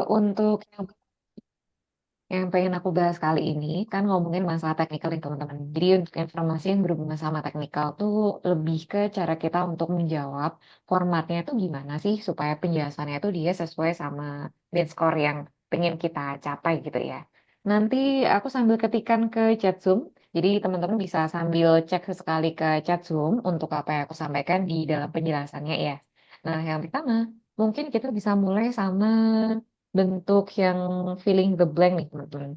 Untuk yang pengen aku bahas kali ini kan ngomongin masalah teknikal nih teman-teman. Jadi untuk informasi yang berhubungan sama teknikal tuh lebih ke cara kita untuk menjawab formatnya tuh gimana sih supaya penjelasannya tuh dia sesuai sama band score yang pengen kita capai gitu ya. Nanti aku sambil ketikan ke chat Zoom. Jadi teman-teman bisa sambil cek sesekali ke chat Zoom untuk apa yang aku sampaikan di dalam penjelasannya ya. Nah, yang pertama, mungkin kita bisa mulai sama bentuk yang filling the blank nih teman-teman.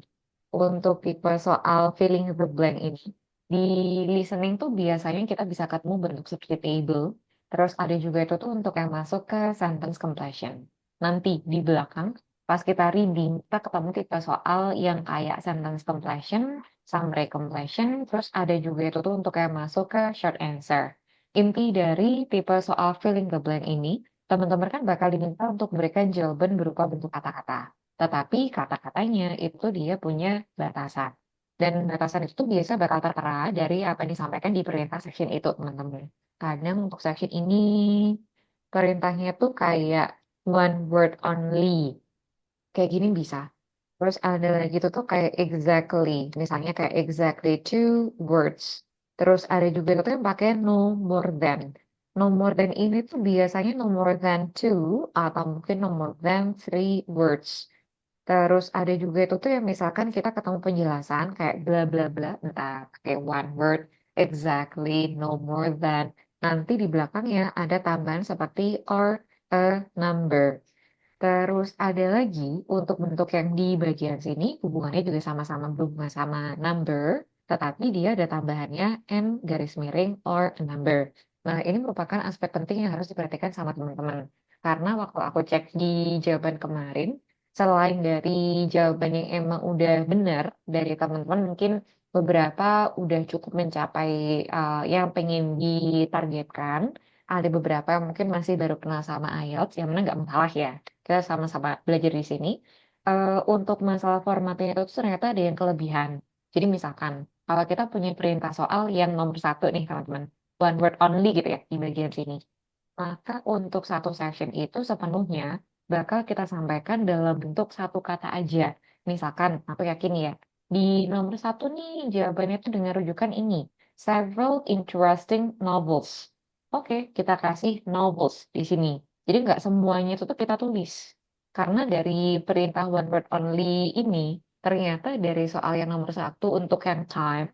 Untuk tipe soal filling the blank ini, di listening tuh biasanya kita bisa ketemu bentuk seperti table, terus ada juga itu tuh untuk yang masuk ke sentence completion. Nanti di belakang, pas kita reading, kita ketemu tipe soal yang kayak sentence completion, summary completion, terus ada juga itu tuh untuk yang masuk ke short answer. Inti dari tipe soal filling the blank ini, teman-teman kan bakal diminta untuk memberikan jawaban berupa bentuk kata-kata. Tetapi kata-katanya itu dia punya batasan. Dan batasan itu tuh biasa bakal tertera dari apa yang disampaikan di perintah section itu, teman-teman. Kadang untuk section ini perintahnya tuh kayak one word only. Kayak gini bisa. Terus ada lagi tuh kayak exactly. Misalnya kayak exactly two words. Terus ada juga tuh yang pakai no more than. No more than ini tuh biasanya no more than two atau mungkin no more than three words. Terus ada juga itu tuh yang misalkan kita ketemu penjelasan kayak bla bla bla, entah kayak one word, exactly, no more than. Nanti di belakangnya ada tambahan seperti or a number. Terus ada lagi untuk bentuk yang di bagian sini hubungannya juga sama-sama berhubungan sama number, tetapi dia ada tambahannya and garis miring or a number. Nah, ini merupakan aspek penting yang harus diperhatikan sama teman-teman. Karena waktu aku cek di jawaban kemarin, selain dari jawaban yang emang udah benar dari teman-teman, mungkin beberapa udah cukup mencapai yang pengen ditargetkan. Ada beberapa yang mungkin masih baru kenal sama IELTS, yang mana nggak masalah ya. Kita sama-sama belajar di sini. Untuk masalah formatnya itu tuh ternyata ada yang kelebihan. Jadi misalkan, kalau kita punya perintah soal yang nomor satu nih teman-teman, one word only gitu ya di bagian sini. Maka untuk satu session itu sepenuhnya bakal kita sampaikan dalam bentuk satu kata aja. Misalkan, aku yakin ya, di nomor satu nih jawabannya itu dengan rujukan ini. Several interesting novels. Oke, kita kasih novels di sini. Jadi nggak semuanya itu tuh kita tulis. Karena dari perintah one word only ini, ternyata dari soal yang nomor satu untuk yang time,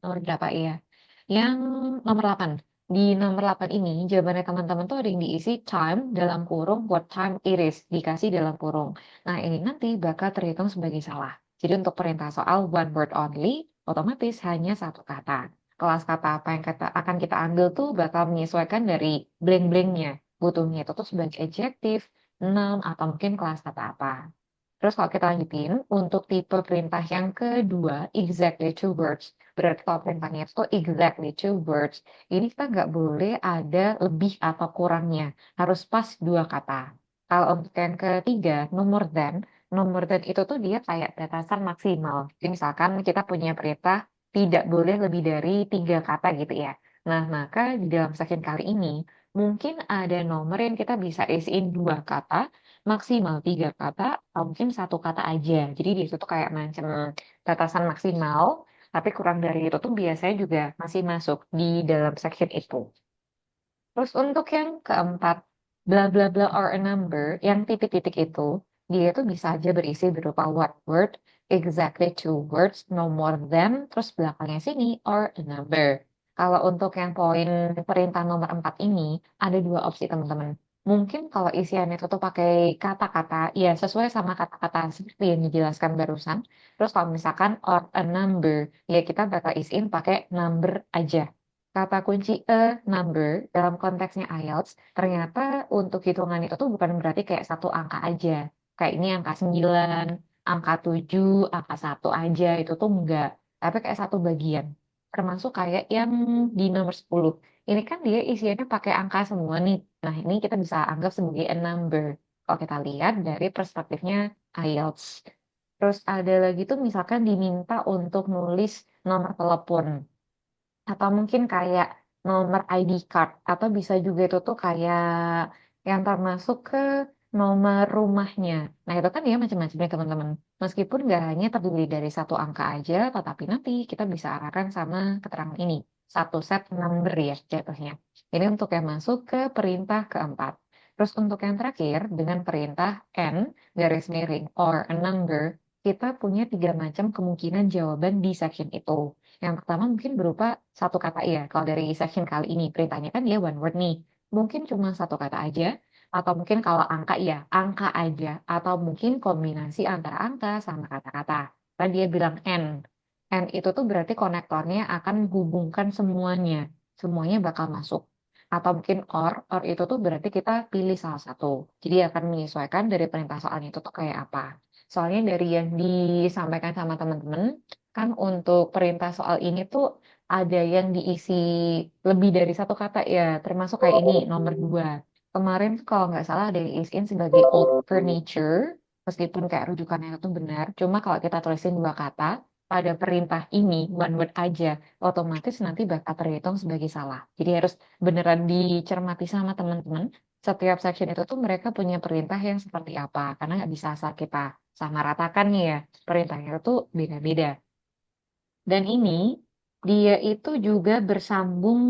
nomor berapa ya? Yang nomor 8. Di nomor 8 ini, jawabannya teman-teman tuh ada yang diisi time dalam kurung what time it is. Dikasih dalam kurung. Nah, ini nanti bakal terhitung sebagai salah. Jadi untuk perintah soal one word only, otomatis hanya satu kata. Kelas kata apa yang akan kita ambil tuh bakal menyesuaikan dari blank-blanknya. Butuhnya itu tuh sebagai adjektif, noun, atau mungkin kelas kata apa. Terus kalau kita lanjutin, untuk tipe perintah yang kedua, exactly two words. Berarti kalau perintahnya itu exactly two words, ini kita nggak boleh ada lebih atau kurangnya. Harus pas dua kata. Kalau untuk yang ketiga, no more than itu tuh dia kayak batasan maksimal. Jadi misalkan kita punya perintah tidak boleh lebih dari tiga kata gitu ya. Nah, maka di dalam section kali ini, mungkin ada nomor yang kita bisa isiin dua kata, maksimal tiga kata atau mungkin satu kata aja. Jadi di situ tuh kayak macam batasan maksimal, tapi kurang dari itu tuh biasanya juga masih masuk di dalam section itu. Terus untuk yang keempat, bla bla bla or a number, yang titik-titik itu, dia tuh bisa aja berisi berupa what word, exactly two words, no more than, terus belakangnya sini, or a number. Kalau untuk yang poin perintah nomor 4 ini, ada dua opsi teman-teman. Mungkin kalau isiannya itu tuh pakai kata-kata, ya sesuai sama kata-kata seperti yang dijelaskan barusan. Terus kalau misalkan or a number, ya kita bakal isiin pakai number aja. Kata kunci a number dalam konteksnya IELTS, ternyata untuk hitungan itu tuh bukan berarti kayak satu angka aja. Kayak ini angka 9, angka 7, angka satu aja, itu tuh enggak. Tapi kayak satu bagian. Termasuk kayak yang di nomor 10. Ini kan dia isiannya pakai angka semua nih. Nah, ini kita bisa anggap sebagai a number. Kalau kita lihat dari perspektifnya IELTS. Terus ada lagi tuh misalkan diminta untuk nulis nomor telepon atau mungkin kayak nomor ID card atau bisa juga itu tuh kayak yang termasuk ke nomor rumahnya. Nah, itu kan dia macam-macam ya teman-teman. Meskipun nggak hanya terdiri dari satu angka aja, tetapi nanti kita bisa arahkan sama keterangan ini. Satu set number ya jatuhnya. Ini untuk yang masuk ke perintah keempat. Terus untuk yang terakhir, dengan perintah N, garis miring, or a number, kita punya tiga macam kemungkinan jawaban di section itu. Yang pertama mungkin berupa satu kata ya. Kalau dari section kali ini, perintahnya kan dia one word nih. Mungkin cuma satu kata aja, atau mungkin kalau angka ya, angka aja. Atau mungkin kombinasi antara angka sama kata-kata. Kan dia bilang N. N itu tuh berarti konektornya akan menghubungkan semuanya. Semuanya bakal masuk. Atau mungkin or itu tuh berarti kita pilih salah satu. Jadi akan menyesuaikan dari perintah soalnya itu tuh kayak apa. Soalnya dari yang disampaikan sama teman-teman, kan untuk perintah soal ini tuh ada yang diisi lebih dari satu kata ya, termasuk kayak ini, nomor dua. Kemarin tuh kalau nggak salah ada yang isiin sebagai old furniture, meskipun kayak rujukannya itu benar. Cuma kalau kita tulisin dua kata pada perintah ini, one word aja, otomatis nanti bakal terhitung sebagai salah. Jadi harus beneran dicermati sama teman-teman. Setiap section itu tuh mereka punya perintah yang seperti apa. Karena nggak bisa asal kita sama ratakan nih ya. Perintahnya itu beda-beda. Dan ini dia itu juga bersambung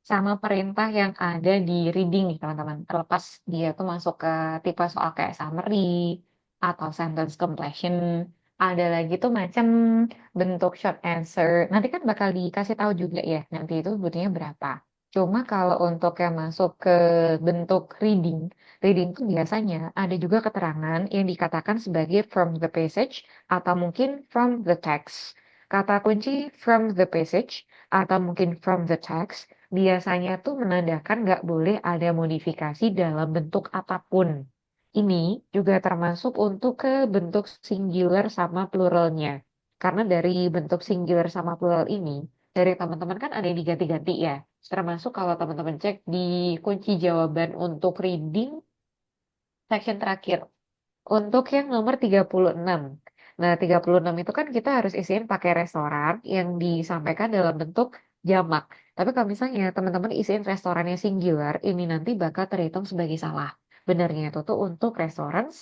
sama perintah yang ada di reading nih teman-teman. Terlepas dia tuh masuk ke tipe soal kayak summary atau sentence completion. Ada lagi tuh macam bentuk short answer. Nanti kan bakal dikasih tahu juga ya. Nanti itu butuhnya berapa. Cuma kalau untuk yang masuk ke bentuk reading, reading tuh biasanya ada juga keterangan yang dikatakan sebagai from the passage atau mungkin from the text. Kata kunci from the passage atau mungkin from the text biasanya tuh menandakan nggak boleh ada modifikasi dalam bentuk apapun. Ini juga termasuk untuk ke bentuk singular sama pluralnya. Karena dari bentuk singular sama plural ini, dari teman-teman kan ada yang diganti-ganti ya. Termasuk kalau teman-teman cek di kunci jawaban untuk reading section terakhir. Untuk yang nomor 36. Nah, 36 itu kan kita harus isiin pakai restoran yang disampaikan dalam bentuk jamak. Tapi kalau misalnya teman-teman isiin restorannya singular, ini nanti bakal terhitung sebagai salah. Benarnya itu tuh untuk restoran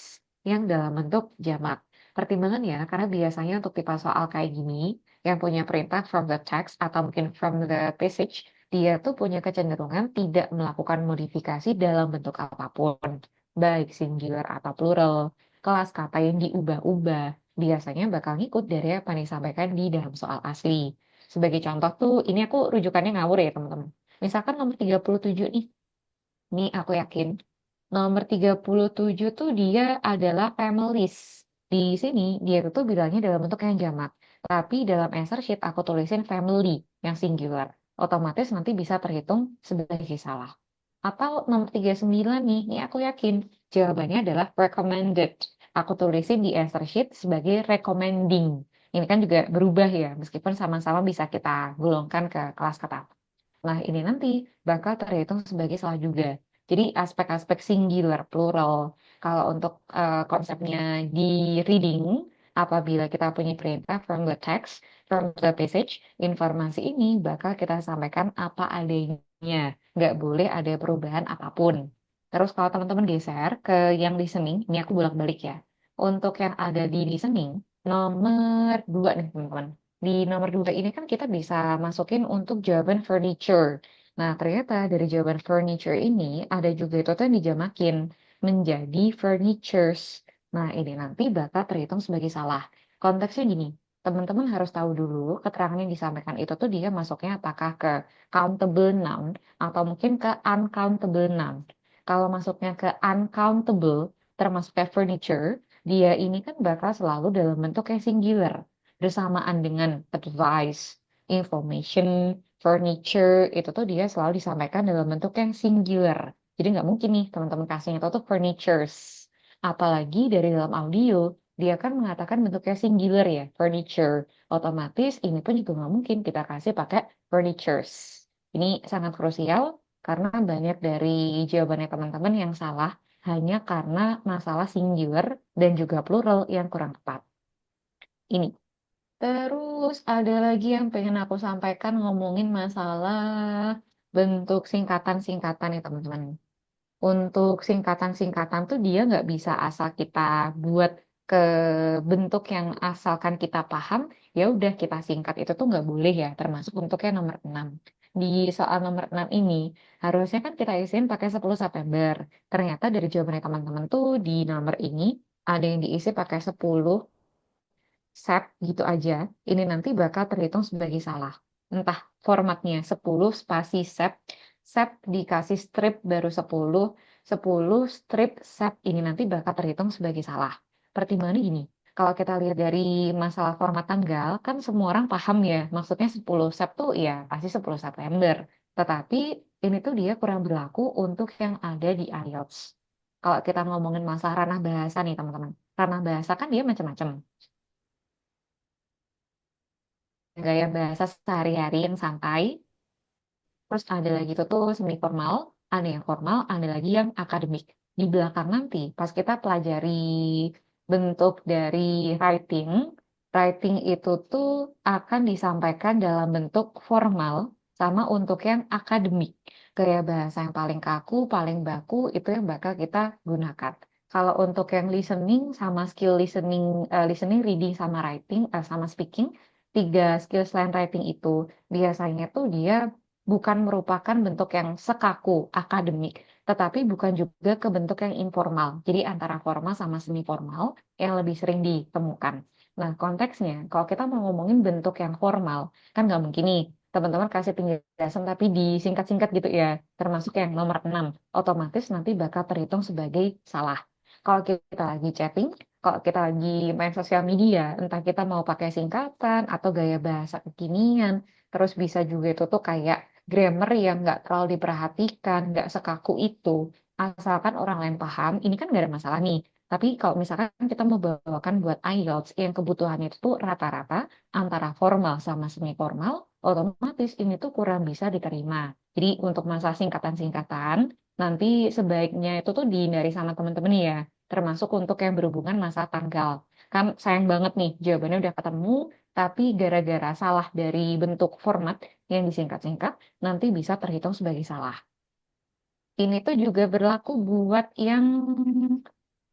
yang dalam bentuk jamak. Pertimbangan ya, karena biasanya untuk tipe soal kayak gini, yang punya perintah from the text atau mungkin from the passage, dia tuh punya kecenderungan tidak melakukan modifikasi dalam bentuk apapun, baik singular atau plural. Kelas kata yang diubah-ubah biasanya bakal ngikut dari apa yang disampaikan di dalam soal asli. Sebagai contoh tuh, ini aku rujukannya ngawur ya teman-teman. Misalkan nomor 37 nih, nih aku yakin. Nomor 37 tuh dia adalah families. Di sini dia tuh bilangnya dalam bentuk yang jamak. Tapi dalam answer sheet aku tulisin family yang singular. Otomatis nanti bisa terhitung sebagai salah. Atau nomor 39 nih, ini aku yakin jawabannya adalah recommended. Aku tulisin di answer sheet sebagai recommending. Ini kan juga berubah ya, meskipun sama-sama bisa kita golongkan ke kelas kata. Nah, ini nanti bakal terhitung sebagai salah juga. Jadi aspek-aspek singular, plural. Kalau untuk konsepnya di reading, apabila kita punya perintah from the text, from the passage, informasi ini bakal kita sampaikan apa adanya. Nggak boleh ada perubahan apapun. Terus kalau teman-teman geser ke yang listening, ini aku bolak-balik ya. Untuk yang ada di listening, nomor 2 nih teman-teman. Di nomor 2 ini kan kita bisa masukin untuk jawaban furniture. Nah, ternyata dari jawaban furniture ini ada juga itu tuh yang dijamakin menjadi furnitures. Nah, ini nanti bakal terhitung sebagai salah. Konteksnya gini, teman-teman harus tahu dulu keterangan yang disampaikan itu tuh dia masuknya apakah ke countable noun atau mungkin ke uncountable noun. Kalau masuknya ke uncountable, termasuk kayak furniture, dia ini kan bakal selalu dalam bentuk yang singular bersamaan dengan advice, information, furniture, itu tuh dia selalu disampaikan dalam bentuk yang singular. Jadi nggak mungkin nih teman-teman kasihnya itu tuh furnitures. Apalagi dari dalam audio, dia kan mengatakan bentuknya singular ya, furniture. Otomatis ini pun juga nggak mungkin kita kasih pakai furnitures. Ini sangat krusial karena banyak dari jawabannya teman-teman yang salah hanya karena masalah singular dan juga plural yang kurang tepat. Ini. Terus ada lagi yang pengen aku sampaikan ngomongin masalah bentuk singkatan-singkatan ya teman-teman. Untuk singkatan-singkatan tuh dia nggak bisa asal kita buat ke bentuk yang asalkan kita paham, ya udah kita singkat itu tuh nggak boleh ya, termasuk bentuknya nomor 6. Di soal nomor 6 ini, harusnya kan kita isiin pakai 10 September. Ternyata dari jawabannya teman-teman tuh di nomor ini, ada yang diisi pakai 10 set gitu aja, ini nanti bakal terhitung sebagai salah. Entah formatnya 10 spasi set, set dikasih strip baru 10, 10 strip set ini nanti bakal terhitung sebagai salah. Pertimbangannya gini, kalau kita lihat dari masalah format tanggal, kan semua orang paham ya, maksudnya 10 set tuh ya pasti 10 September. Tetapi ini tuh dia kurang berlaku untuk yang ada di IELTS. Kalau kita ngomongin masalah ranah bahasa nih teman-teman, ranah bahasa kan dia macam-macam. Gaya bahasa sehari-hari yang santai, terus ada lagi tuh semi formal, ada yang formal, ada lagi yang akademik. Di belakang nanti, pas kita pelajari bentuk dari writing, writing itu tuh akan disampaikan dalam bentuk formal sama untuk yang akademik. Gaya bahasa yang paling kaku, paling baku itu yang bakal kita gunakan. Kalau untuk yang listening sama skill listening, listening, reading sama writing, sama speaking, tiga skill selain writing itu biasanya tuh dia bukan merupakan bentuk yang sekaku akademik, tetapi bukan juga ke bentuk yang informal. Jadi antara formal sama semi formal yang lebih sering ditemukan. Nah, konteksnya, kalau kita mau ngomongin bentuk yang formal, kan nggak mungkin nih, teman-teman kasih penjelasan tapi disingkat-singkat gitu ya, termasuk yang nomor 6, otomatis nanti bakal terhitung sebagai salah. Kalau kita lagi chatting, kalau kita lagi main sosial media, entah kita mau pakai singkatan atau gaya bahasa kekinian, terus bisa juga itu tuh kayak grammar yang nggak terlalu diperhatikan, nggak sekaku itu, asalkan orang lain paham, ini kan nggak ada masalah nih. Tapi kalau misalkan kita mau bawakan buat IELTS yang kebutuhannya itu tuh rata-rata antara formal sama semi formal, otomatis ini tuh kurang bisa diterima. Jadi untuk masalah singkatan-singkatan, nanti sebaiknya itu tuh dihindari sama teman-teman ya, termasuk untuk yang berhubungan masalah tanggal. Kan sayang banget nih, jawabannya udah ketemu, tapi gara-gara salah dari bentuk format yang disingkat-singkat, nanti bisa terhitung sebagai salah. Ini tuh juga berlaku buat yang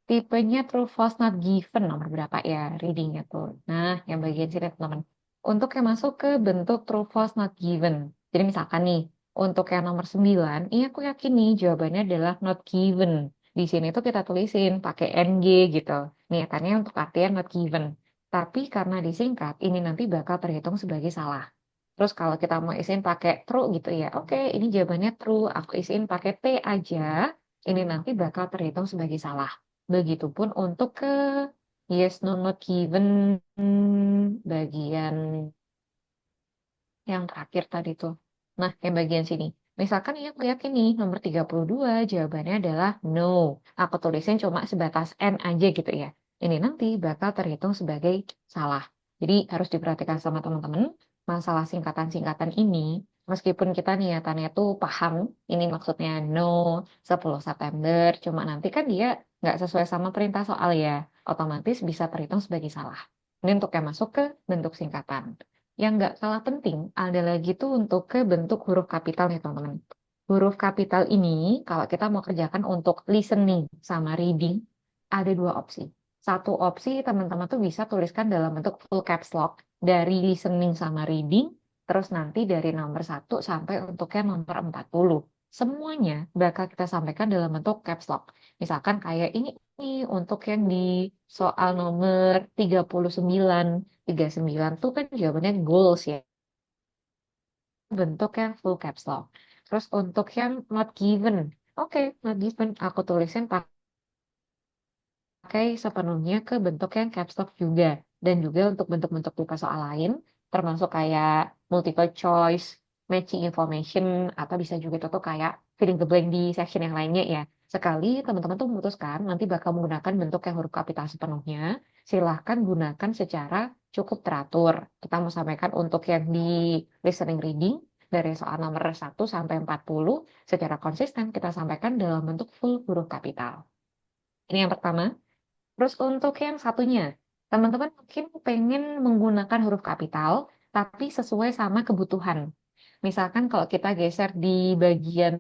tipenya true false not given nomor berapa ya readingnya tuh. Nah, yang bagian sini teman-teman. Untuk yang masuk ke bentuk true false not given. Jadi misalkan nih, untuk yang nomor 9, ini aku yakin nih jawabannya adalah not given. Di sini tuh kita tulisin pakai NG gitu. Niatannya untuk artian not given. Tapi karena disingkat, ini nanti bakal terhitung sebagai salah. Terus kalau kita mau isiin pakai true gitu ya, oke ini jawabannya true, aku isiin pakai T aja, ini nanti bakal terhitung sebagai salah. Begitupun untuk ke yes, no, not given bagian yang terakhir tadi tuh. Nah, yang bagian sini. Misalkan ini aku yakin nih, nomor 32 jawabannya adalah no. Aku tulisin cuma sebatas N aja gitu ya. Ini nanti bakal terhitung sebagai salah. Jadi harus diperhatikan sama teman-teman, masalah singkatan-singkatan ini, meskipun kita niatannya tuh paham, ini maksudnya no, 10 September, cuma nanti kan dia nggak sesuai sama perintah soal ya, otomatis bisa terhitung sebagai salah. Ini untuk yang masuk ke bentuk singkatan. Yang nggak kalah penting ada lagi tuh untuk ke bentuk huruf kapital nih teman-teman. Huruf kapital ini kalau kita mau kerjakan untuk listening sama reading ada dua opsi. Satu opsi teman-teman tuh bisa tuliskan dalam bentuk full caps lock dari listening sama reading, terus nanti dari nomor 1 sampai untuk yang nomor 40. Semuanya bakal kita sampaikan dalam bentuk caps lock. Misalkan kayak ini nih untuk yang di soal nomor 39. 39 tuh kan jawabannya goals ya, bentuk yang full caps lock. Terus untuk yang not given, oke, not given, aku tulisin pakai sepenuhnya ke bentuk yang caps lock juga. Dan juga untuk bentuk-bentuk buka soal lain, termasuk kayak multiple choice, matching information, atau bisa juga itu tuh kayak filling the blank di section yang lainnya ya. Sekali teman-teman tuh memutuskan nanti bakal menggunakan bentuk yang huruf kapital sepenuhnya, silahkan gunakan secara cukup teratur. Kita mau sampaikan untuk yang di listening reading, dari soal nomor 1 sampai 40, secara konsisten kita sampaikan dalam bentuk full huruf kapital. Ini yang pertama. Terus untuk yang satunya, teman-teman mungkin pengen menggunakan huruf kapital, tapi sesuai sama kebutuhan. Misalkan kalau kita geser di bagian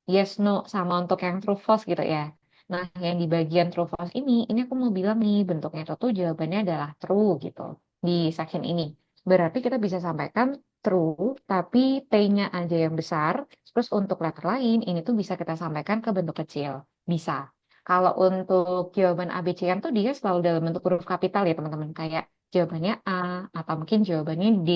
yes, no, sama untuk yang true false gitu ya. Nah, yang di bagian true false ini aku mau bilang nih, bentuknya itu tuh jawabannya adalah true gitu di section ini. Berarti kita bisa sampaikan true, tapi T-nya aja yang besar. Terus untuk letter lain, ini tuh bisa kita sampaikan ke bentuk kecil. Bisa. Kalau untuk jawaban ABC-an tuh dia selalu dalam bentuk huruf kapital ya teman-teman. Kayak jawabannya A, atau mungkin jawabannya D.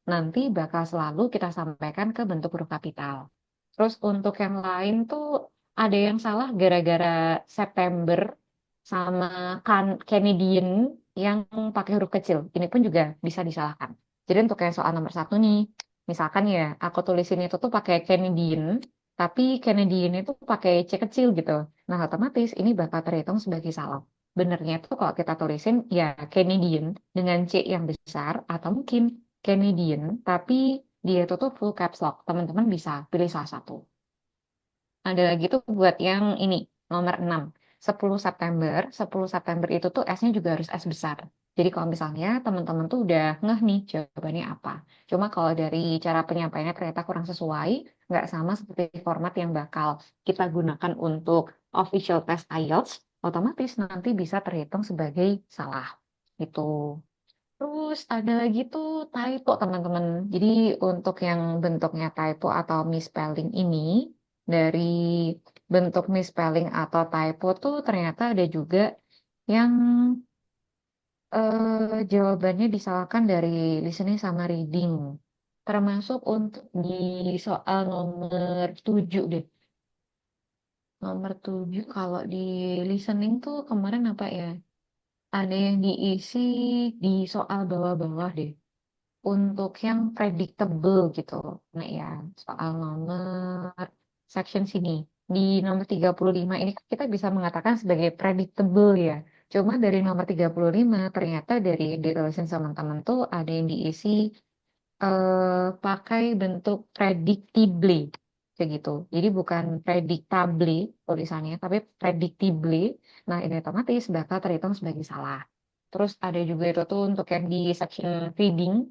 Nanti bakal selalu kita sampaikan ke bentuk huruf kapital. Terus untuk yang lain tuh ada yang salah gara-gara September sama Canadian yang pakai huruf kecil. Ini pun juga bisa disalahkan. Jadi untuk yang soal nomor satu nih, misalkan ya aku tulisin itu tuh pakai Canadian, tapi Canadian itu pakai C kecil gitu. Nah otomatis ini bakal terhitung sebagai salah. Benernya tuh kalau kita tulisin ya Canadian dengan C yang besar atau mungkin Canadian tapi dia itu tuh full caps lock. Teman-teman bisa pilih salah satu. Ada lagi tuh buat yang ini, nomor 6. 10 September. 10 September itu tuh S-nya juga harus S besar. Jadi kalau misalnya teman-teman tuh udah ngeh nih jawabannya apa. Cuma kalau dari cara penyampaiannya ternyata kurang sesuai, nggak sama seperti format yang bakal kita gunakan untuk official test IELTS, otomatis nanti bisa terhitung sebagai salah. Itu. Terus ada lagi tuh typo teman-teman. Jadi untuk yang bentuknya typo atau misspelling ini, dari bentuk misspelling atau typo tuh ternyata ada juga yang jawabannya disalahkan dari listening sama reading. Termasuk untuk di soal nomor 7 deh. Nomor 7 kalau di listening tuh kemarin apa ya? Ada yang diisi di soal bawah-bawah deh. Untuk yang predictable gitu. Nah ya, soal nomor section sini. Di nomor 35 ini kan kita bisa mengatakan sebagai predictable ya. Cuma dari nomor 35 ternyata dari yang ditulisin sama teman tuh ada yang diisi pakai bentuk predictably kayak gitu. Jadi bukan predictably tulisannya, tapi predictably. Nah, ini otomatis bakal terhitung sebagai salah. Terus ada juga itu tuh untuk yang di section reading,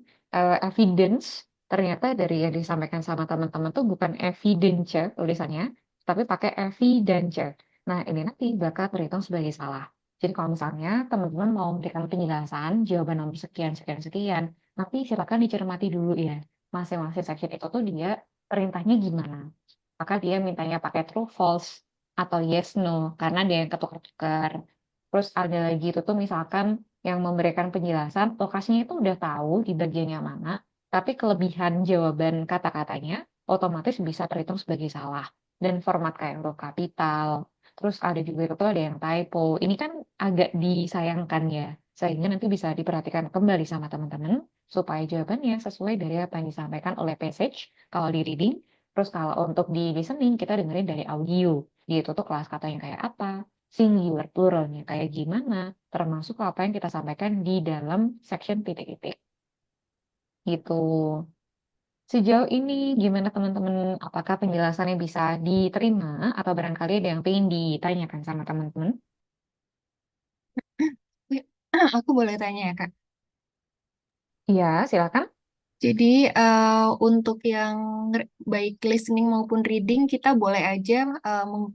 evidence. Ternyata dari yang disampaikan sama teman-teman tuh bukan evidence tulisannya, tapi pakai evidence. Nah, ini nanti bakal terhitung sebagai salah. Jadi kalau misalnya teman-teman mau memberikan penjelasan jawaban nomor sekian, sekian, sekian, tapi silakan dicermati dulu ya. Masing-masing section itu tuh dia perintahnya gimana. Maka dia mintanya pakai true, false, atau yes, no. Karena dia yang ketukar-tukar. Terus ada lagi itu tuh misalkan yang memberikan penjelasan, lokasinya itu udah tahu di bagian yang mana. Tapi kelebihan jawaban kata-katanya otomatis bisa terhitung sebagai salah. Dan format kayak huruf kapital. Terus ada juga itu tuh ada yang typo. Ini kan agak disayangkan ya. Sehingga nanti bisa diperhatikan kembali sama teman-teman supaya jawabannya sesuai dari apa yang disampaikan oleh passage kalau di reading. Terus kalau untuk di listening kita dengerin dari audio. Gitu tuh kelas katanya kayak apa, singular pluralnya kayak gimana, termasuk apa yang kita sampaikan di dalam section titik-titik. Gitu. Sejauh ini gimana teman-teman? Apakah penjelasannya bisa diterima atau barangkali ada yang ingin ditanyakan sama teman-teman? Aku boleh tanya ya, Kak. Iya, silakan. Jadi untuk yang baik listening maupun reading kita boleh aja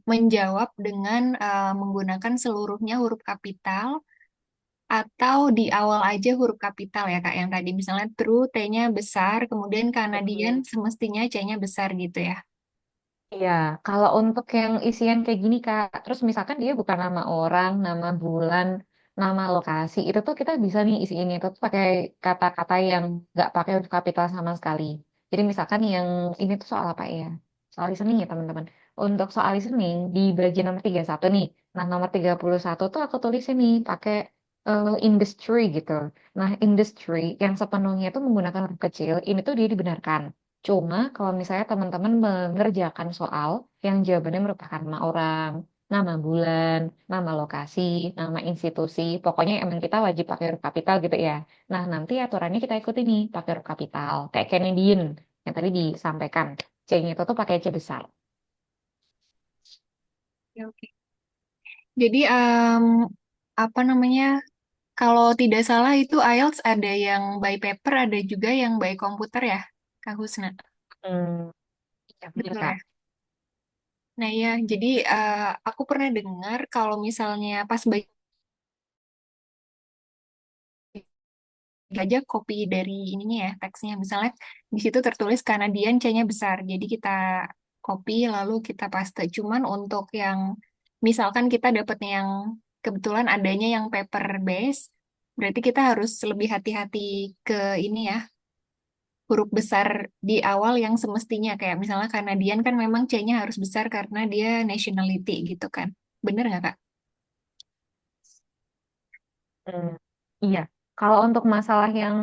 menjawab dengan menggunakan seluruhnya huruf kapital atau di awal aja huruf kapital ya Kak. Yang tadi misalnya true T-nya besar, kemudian Canadian Betul. semestinya C-nya besar gitu ya. Iya, kalau untuk yang isian kayak gini Kak, terus misalkan dia bukan nama orang, nama bulan, nama lokasi, itu tuh kita bisa nih isiin itu tuh pakai kata-kata yang nggak pakai huruf kapital sama sekali. Jadi misalkan yang ini tuh soal apa ya? Soal listening ya teman-teman. Untuk soal listening di bagian nomor 31 nih. Nah, nomor 31 tuh aku tulis ini pakai industry gitu. Nah, industry yang sepenuhnya itu menggunakan huruf kecil, ini tuh dia dibenarkan. Cuma kalau misalnya teman-teman mengerjakan soal yang jawabannya merupakan nama orang, nama bulan, nama lokasi, nama institusi, pokoknya emang kita wajib pakai huruf kapital gitu ya. Nah, nanti aturannya kita ikuti nih pakai huruf kapital, kayak Canadian yang tadi disampaikan. C-nya itu tuh pakai C besar. Oke, oke. Jadi apa namanya? Kalau tidak salah itu IELTS ada yang by paper, ada juga yang by komputer ya, Kak Husna. Hmm, ya benar Betul Kak. ya? Nah ya, jadi aku pernah dengar kalau misalnya pas baca aja copy dari ininya ya teksnya, misalnya di situ tertulis Canadian C-nya besar, jadi kita copy lalu kita paste. Cuman untuk yang misalkan kita dapetnya yang kebetulan adanya yang paper base, berarti kita harus lebih hati-hati ke ini ya, huruf besar di awal yang semestinya kayak misalnya Canadian kan memang C-nya harus besar karena dia nationality gitu kan. Bener nggak Kak? Hmm, iya, kalau untuk masalah yang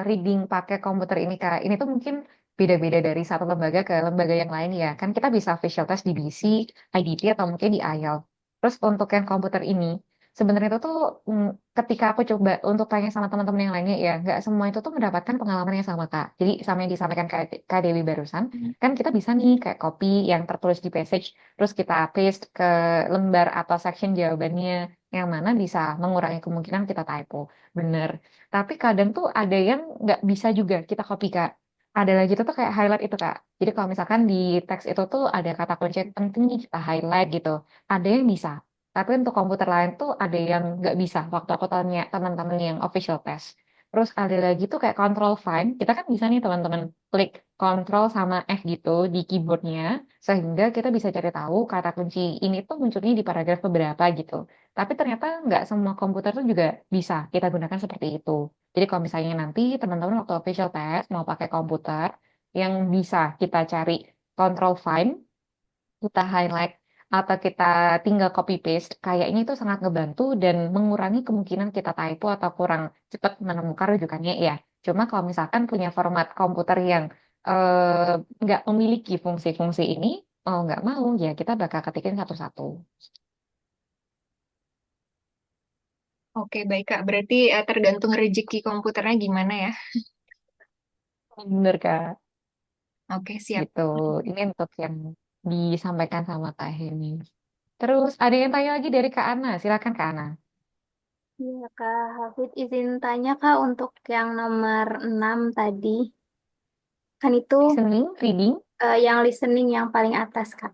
reading pakai komputer ini Kak, ini tuh mungkin beda-beda dari satu lembaga ke lembaga yang lain ya. Kan kita bisa visual test di BC, IDT, atau mungkin di IELTS. Terus untuk yang komputer ini, sebenarnya itu tuh ketika aku coba untuk tanya sama teman-teman yang lainnya ya, nggak semua itu tuh mendapatkan pengalaman yang sama Kak. Jadi sama yang disampaikan Kak Dewi barusan, kan kita bisa nih kayak copy yang tertulis di passage, terus kita paste ke lembar atau section jawabannya yang mana bisa mengurangi kemungkinan kita typo. Bener. Tapi kadang tuh ada yang nggak bisa juga kita copy, Kak. Ada lagi tuh kayak highlight itu, Kak. Jadi kalau misalkan di teks itu tuh ada kata kunci yang penting nih kita highlight gitu. Ada yang bisa. Tapi untuk komputer lain tuh ada yang nggak bisa. Waktu aku tanya teman-teman yang official test. Terus ada lagi tuh kayak control find. Kita kan bisa nih teman-teman klik control sama F gitu di keyboardnya. Sehingga kita bisa cari tahu kata kunci ini tuh munculnya di paragraf keberapa gitu. Tapi ternyata nggak semua komputer tuh juga bisa kita gunakan seperti itu. Jadi kalau misalnya nanti teman-teman waktu official test mau pakai komputer yang bisa kita cari control find, kita highlight, atau kita tinggal copy paste, kayaknya itu sangat ngebantu dan mengurangi kemungkinan kita typo atau kurang cepat menemukan rujukannya ya. Cuma kalau misalkan punya format komputer yang nggak memiliki fungsi-fungsi ini, mau nggak mau ya kita bakal ketikin satu-satu. Oke, baik Kak. Berarti tergantung rezeki komputernya gimana ya. Bener, Kak. Oke, siap. Gitu. Ini untuk yang disampaikan sama Kak Heni. Terus ada yang tanya lagi dari Kak Ana. Silakan Kak Ana. Iya, Kak Hafid izin tanya Kak untuk yang nomor 6 tadi. Kan itu Listening, reading. yang listening yang paling atas, Kak.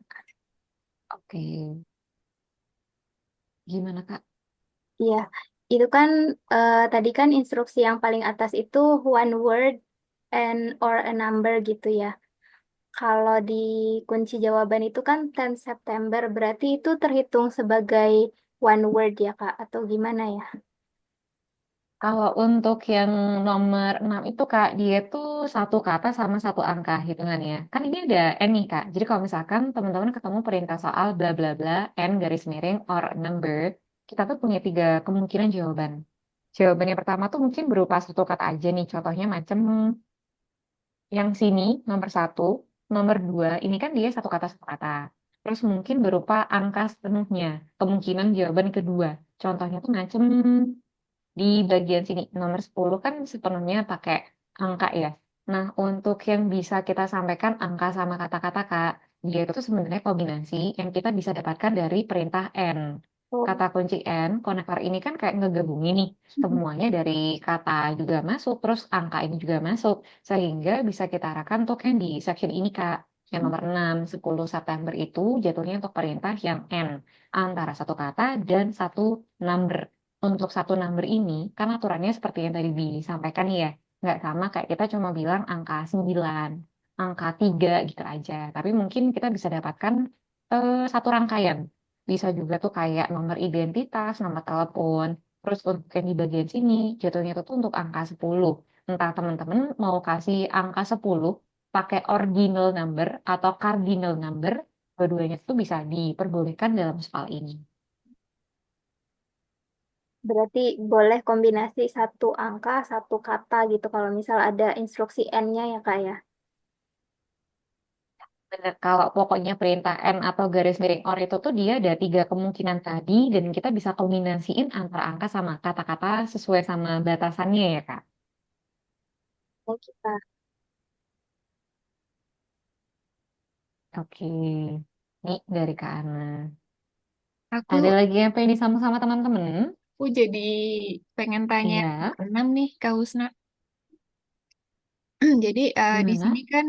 Oke. Gimana Kak? Iya, itu kan tadi kan instruksi yang paling atas itu one word and or a number gitu ya. Kalau di kunci jawaban itu kan 10 September, berarti itu terhitung sebagai one word ya, Kak? Atau gimana ya? Kalau untuk yang nomor 6 itu Kak, dia tuh satu kata sama satu angka hitungannya. Kan ini ada N nih Kak. Jadi kalau misalkan teman-teman ketemu perintah soal bla bla bla, N garis miring or number, kita tuh punya tiga kemungkinan jawaban. Jawaban yang pertama tuh mungkin berupa satu kata aja nih. Contohnya macam yang sini nomor satu, nomor dua, ini kan dia satu kata. Terus mungkin berupa angka sepenuhnya, kemungkinan jawaban kedua. Contohnya tuh macam di bagian sini, nomor 10 kan sepenuhnya pakai angka ya. Nah, untuk yang bisa kita sampaikan angka sama kata-kata, Kak, dia itu tuh sebenarnya kombinasi yang kita bisa dapatkan dari perintah N. Oh. Kata kunci N, konektor ini kan kayak ngegabungin nih, semuanya dari kata juga masuk, terus angka ini juga masuk, sehingga bisa kita arahkan untuk yang di section ini, Kak. Yang nomor 6, 10 September itu jatuhnya untuk perintah yang N, antara satu kata dan satu number. Untuk satu number ini, kan aturannya seperti yang tadi disampaikan ya, nggak sama kayak kita cuma bilang angka 9, angka 3 gitu aja. Tapi mungkin kita bisa dapatkan satu rangkaian. Bisa juga tuh kayak nomor identitas, nomor telepon. Terus untuk yang di bagian sini, jatuhnya itu tuh untuk angka 10. Entah teman-teman mau kasih angka 10 pakai ordinal number atau cardinal number, dua-duanya itu bisa diperbolehkan dalam soal ini. Berarti boleh kombinasi satu angka, satu kata gitu kalau misal ada instruksi N-nya ya Kak ya. Bener, kalau pokoknya perintah N atau garis miring OR itu tuh dia ada tiga kemungkinan tadi dan kita bisa kombinasiin antara angka sama kata-kata sesuai sama batasannya ya Kak. Oke, Kak. Oke, ini dari Kak Ana. Ada Aku, lagi yang pengen disambung sama teman-teman? aku jadi pengen tanya Iya, 6 nih, Kak Husna. Jadi di sini gimana? kan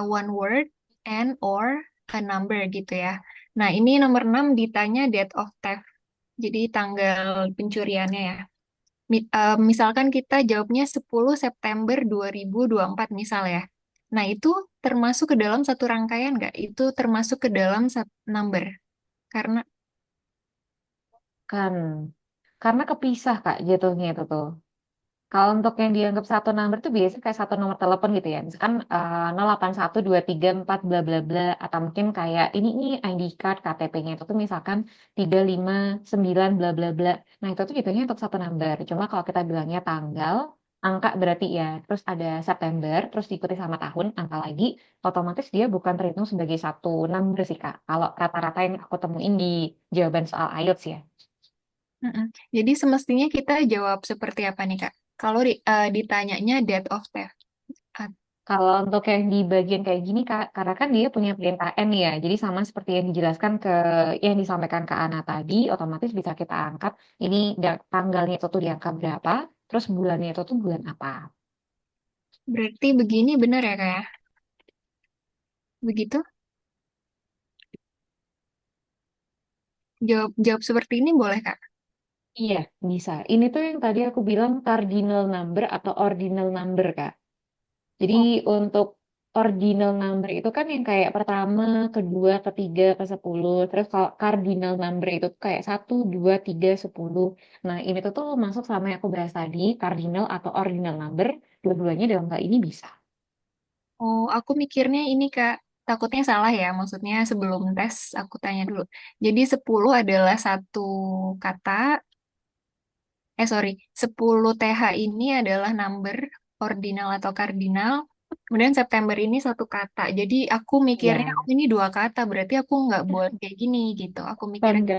one word and or. a number gitu ya. Nah, ini nomor 6 ditanya date of theft. Jadi tanggal pencuriannya ya. Misalkan kita jawabnya 10 September 2024 misal ya. Nah, itu termasuk ke dalam satu rangkaian nggak? Itu termasuk ke dalam satu number. Karena, Kan, karena kepisah Kak jatuhnya itu tuh. Kalau untuk yang dianggap satu nomor itu biasanya kayak satu nomor telepon gitu ya. Misalkan 0812334 bla bla bla atau mungkin kayak ini ID card KTP-nya itu tuh misalkan 359 bla bla bla. Nah, itu tuh jatuhnya untuk satu nomor. Cuma kalau kita bilangnya tanggal, angka berarti ya. Terus ada September, terus diikuti sama tahun, angka lagi, otomatis dia bukan terhitung sebagai satu nomor sih Kak. Kalau rata-rata yang aku temuin di jawaban soal IELTS ya. mm-mm. Jadi semestinya kita jawab seperti apa nih, Kak? Kalau ditanyanya date of theft. Ah, Kalau untuk yang di bagian kayak gini, Kak, karena kan dia punya perintah N ya, jadi sama seperti yang dijelaskan yang disampaikan ke Ana tadi, otomatis bisa kita angkat ini tanggalnya itu tuh di angka berapa, terus bulannya itu tuh bulan apa. Berarti begini benar ya, Kak ya? Begitu? Jawab jawab seperti ini boleh, Kak? Iya, bisa. Ini tuh yang tadi aku bilang cardinal number atau ordinal number, Kak. Jadi Oh, untuk ordinal number itu kan yang kayak pertama, kedua, ketiga, ke 10. Terus kalau cardinal number itu tuh kayak 1, 2, 3, 10. Nah ini tuh masuk sama yang aku bahas tadi, cardinal atau ordinal number. Dua-duanya dalam hal ini bisa. oh, aku mikirnya ini, Kak. Takutnya salah ya, maksudnya sebelum tes aku tanya dulu. Jadi 10 adalah satu kata, sorry, 10 TH ini adalah number ordinal atau kardinal. Kemudian September ini satu kata. Jadi aku mikirnya, Ya, oh ini dua kata, berarti aku nggak boleh kayak gini gitu. Aku mikirnya tanda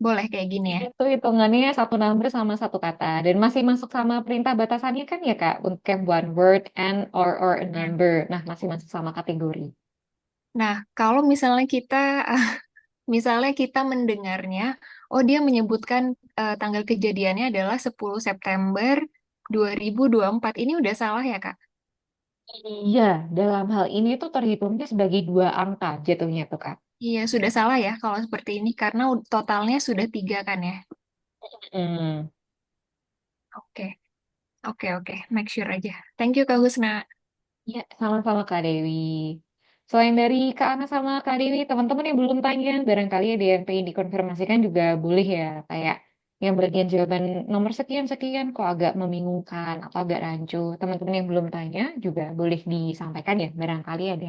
boleh kayak gini ya. itu hitungannya satu number sama satu kata. Dan masih masuk sama perintah batasannya kan ya Kak, untuk yang one word and or a Ya. number. Nah masih masuk sama kategori. Nah, kalau misalnya kita misalnya kita mendengarnya, oh dia menyebutkan tanggal kejadiannya adalah 10 September 2024. Ini udah salah ya, Kak? Iya, dalam hal ini tuh terhitungnya sebagai dua angka jatuhnya tuh Kak. Iya, sudah salah ya kalau seperti ini karena totalnya sudah tiga kan ya. Hmm. Oke, oke, oke. Make sure aja. Thank you, Kak Husna. Ya, sama-sama Kak Dewi. Selain dari Kak Ana sama Kak Dewi, teman-teman yang belum tanya, barangkali ada yang pengen dikonfirmasikan juga boleh ya. Kayak yang bagian jawaban nomor sekian-sekian kok agak membingungkan atau agak rancu. Teman-teman yang belum tanya juga boleh disampaikan ya, barangkali ada.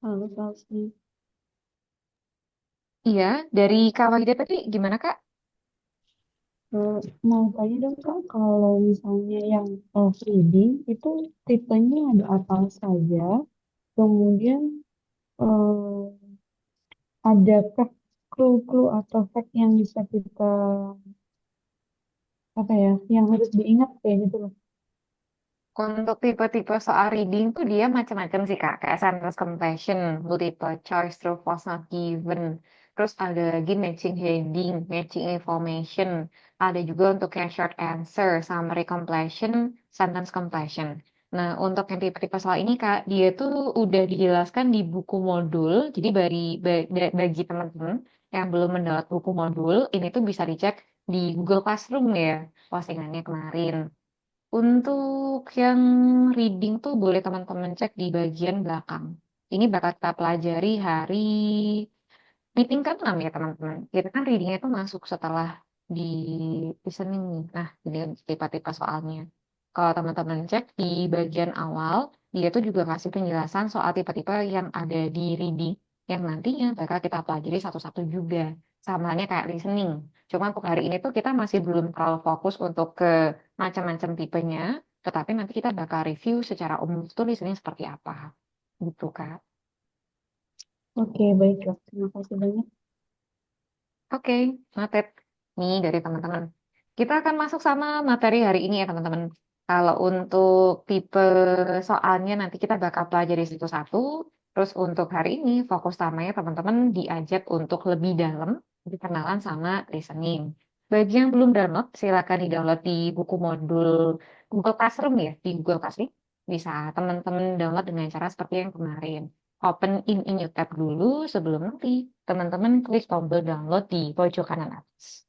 Halo, Kak. Iya, dari Kak Wahida tadi gimana Kak? Eh, Mau tanya dong Kak, kalau misalnya yang reading itu tipenya ada apa saja? Kemudian eh, adakah clue-clue atau fact yang bisa kita apa ya, yang harus diingat kayak gitu loh? Untuk tipe-tipe soal reading tuh dia macam-macam sih Kak. Kayak sentence completion, multiple choice, true false not given. Terus ada lagi matching heading, matching information. Ada juga untuk yang short answer, summary completion, sentence completion. Nah, untuk yang tipe-tipe soal ini Kak, dia tuh udah dijelaskan di buku modul. Jadi bagi teman-teman yang belum mendapat buku modul, ini tuh bisa dicek di Google Classroom ya, postingannya kemarin. Untuk yang reading tuh boleh teman-teman cek di bagian belakang. Ini bakal kita pelajari hari meeting ke-6 ya teman-teman. Kita kan readingnya itu masuk setelah di listening nih. Nah, ini tipe-tipe soalnya. Kalau teman-teman cek di bagian awal, dia tuh juga kasih penjelasan soal tipe-tipe yang ada di reading. Yang nantinya bakal kita pelajari satu-satu juga. Sama halnya kayak listening. Cuma untuk hari ini tuh kita masih belum terlalu fokus untuk ke macam-macam tipenya. Tetapi nanti kita bakal review secara umum tuh listening seperti apa. Gitu, Kak. Oke, baiklah. Terima kasih banyak. Oke, noted nih dari teman-teman. Kita akan masuk sama materi hari ini ya teman-teman. Kalau untuk tipe soalnya nanti kita bakal pelajari satu-satu. Terus untuk hari ini fokus utamanya teman-teman diajak untuk lebih dalam berkenalan sama listening. Bagi yang belum download, silakan di-download di buku modul Google Classroom ya, di Google Classroom. Bisa teman-teman download dengan cara seperti yang kemarin. Open in new tab dulu sebelum nanti teman-teman klik tombol download di pojok kanan atas.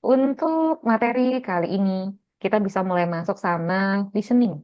Untuk materi kali ini, kita bisa mulai masuk sama listening.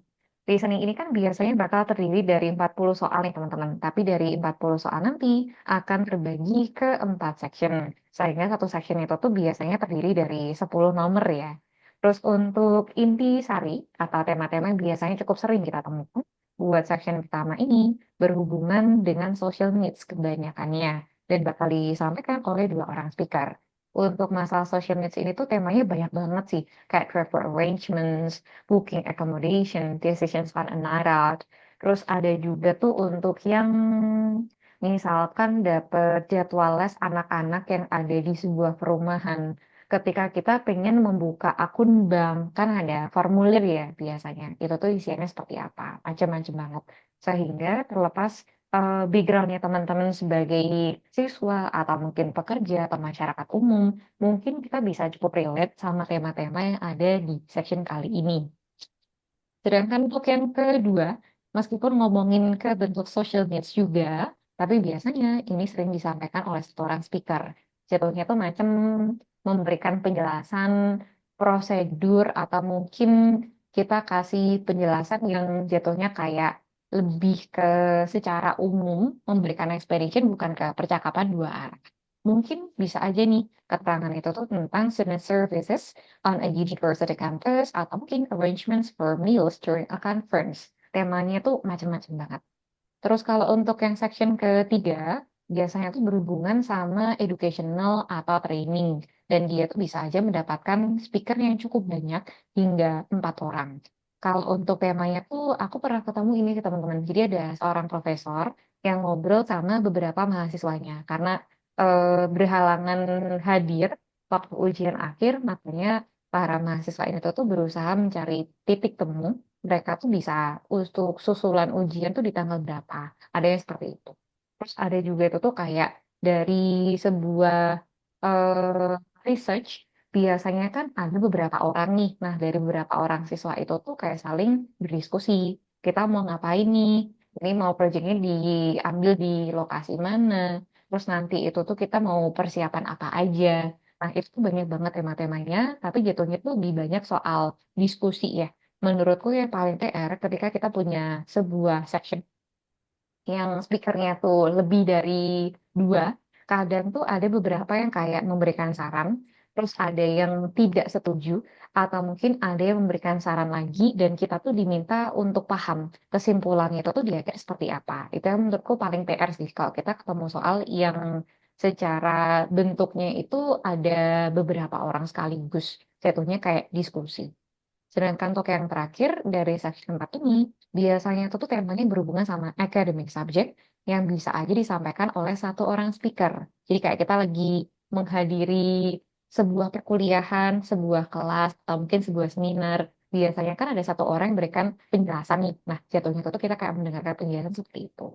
Listening ini kan biasanya bakal terdiri dari 40 soal nih teman-teman. Tapi dari 40 soal nanti akan terbagi ke 4 section. Sehingga satu section itu tuh biasanya terdiri dari 10 nomor ya. Terus untuk inti sari atau tema-tema yang biasanya cukup sering kita temukan buat section pertama ini berhubungan dengan social needs kebanyakannya dan bakal disampaikan oleh 2 orang speaker. Untuk masalah social needs ini tuh temanya banyak banget sih, kayak travel arrangements, booking accommodation, decisions on a night out. Terus ada juga tuh untuk yang misalkan dapet jadwal les anak-anak yang ada di sebuah perumahan. Ketika kita pengen membuka akun bank, kan ada formulir ya biasanya. Itu tuh isiannya seperti apa, macam-macam banget. Sehingga terlepas backgroundnya teman-teman sebagai siswa atau mungkin pekerja atau masyarakat umum, mungkin kita bisa cukup relate sama tema-tema yang ada di section kali ini. Sedangkan untuk yang kedua, meskipun ngomongin ke bentuk social needs juga, tapi biasanya ini sering disampaikan oleh satu orang speaker. Jatuhnya tuh macam memberikan penjelasan prosedur atau mungkin kita kasih penjelasan yang jatuhnya kayak lebih ke secara umum memberikan explanation bukan ke percakapan 2 arah. Mungkin bisa aja nih keterangan itu tuh tentang student services on a university campus atau mungkin arrangements for meals during a conference. Temanya tuh macam-macam banget. Terus kalau untuk yang section ketiga, biasanya tuh berhubungan sama educational atau training. Dan dia tuh bisa aja mendapatkan speaker yang cukup banyak hingga 4 orang. Kalau untuk temanya tuh aku pernah ketemu ini ke teman-teman. Jadi ada seorang profesor yang ngobrol sama beberapa mahasiswanya. Karena berhalangan hadir waktu ujian akhir, makanya para mahasiswa ini tuh berusaha mencari titik temu mereka tuh bisa untuk susulan ujian tuh di tanggal berapa. Ada yang seperti itu. Terus ada juga itu tuh kayak dari sebuah eh, research, biasanya kan ada beberapa orang nih. Nah, dari beberapa orang siswa itu tuh kayak saling berdiskusi. Kita mau ngapain nih? Ini mau proyeknya diambil di lokasi mana? Terus nanti itu tuh kita mau persiapan apa aja. Nah, itu tuh banyak banget tema-temanya, tapi jatuhnya tuh lebih banyak soal diskusi ya. Menurutku yang paling PR ketika kita punya sebuah section yang speakernya tuh lebih dari 2, kadang tuh ada beberapa yang kayak memberikan saran, terus ada yang tidak setuju, atau mungkin ada yang memberikan saran lagi dan kita tuh diminta untuk paham kesimpulannya itu tuh dia kayak seperti apa. Itu yang menurutku paling PR sih kalau kita ketemu soal yang secara bentuknya itu ada beberapa orang sekaligus, jatuhnya kayak diskusi. Sedangkan untuk yang terakhir dari section 4 ini, biasanya itu tuh temanya berhubungan sama academic subject yang bisa aja disampaikan oleh satu orang speaker. Jadi kayak kita lagi menghadiri sebuah perkuliahan, sebuah kelas, atau mungkin sebuah seminar. Biasanya kan ada satu orang yang berikan penjelasan nih. Nah, jatuhnya itu tuh kita kayak mendengarkan penjelasan seperti itu.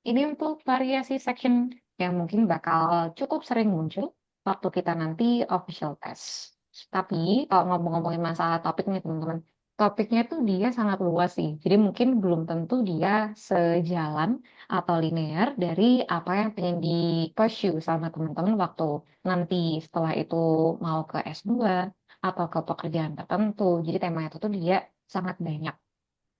Ini untuk variasi section yang mungkin bakal cukup sering muncul waktu kita nanti official test. Tapi kalau ngomong-ngomongin masalah topiknya teman-teman, topiknya tuh dia sangat luas sih. Jadi mungkin belum tentu dia sejalan atau linear dari apa yang pengen di pursue sama teman-teman waktu nanti setelah itu mau ke S2 atau ke pekerjaan tertentu. Jadi temanya itu tuh dia sangat banyak.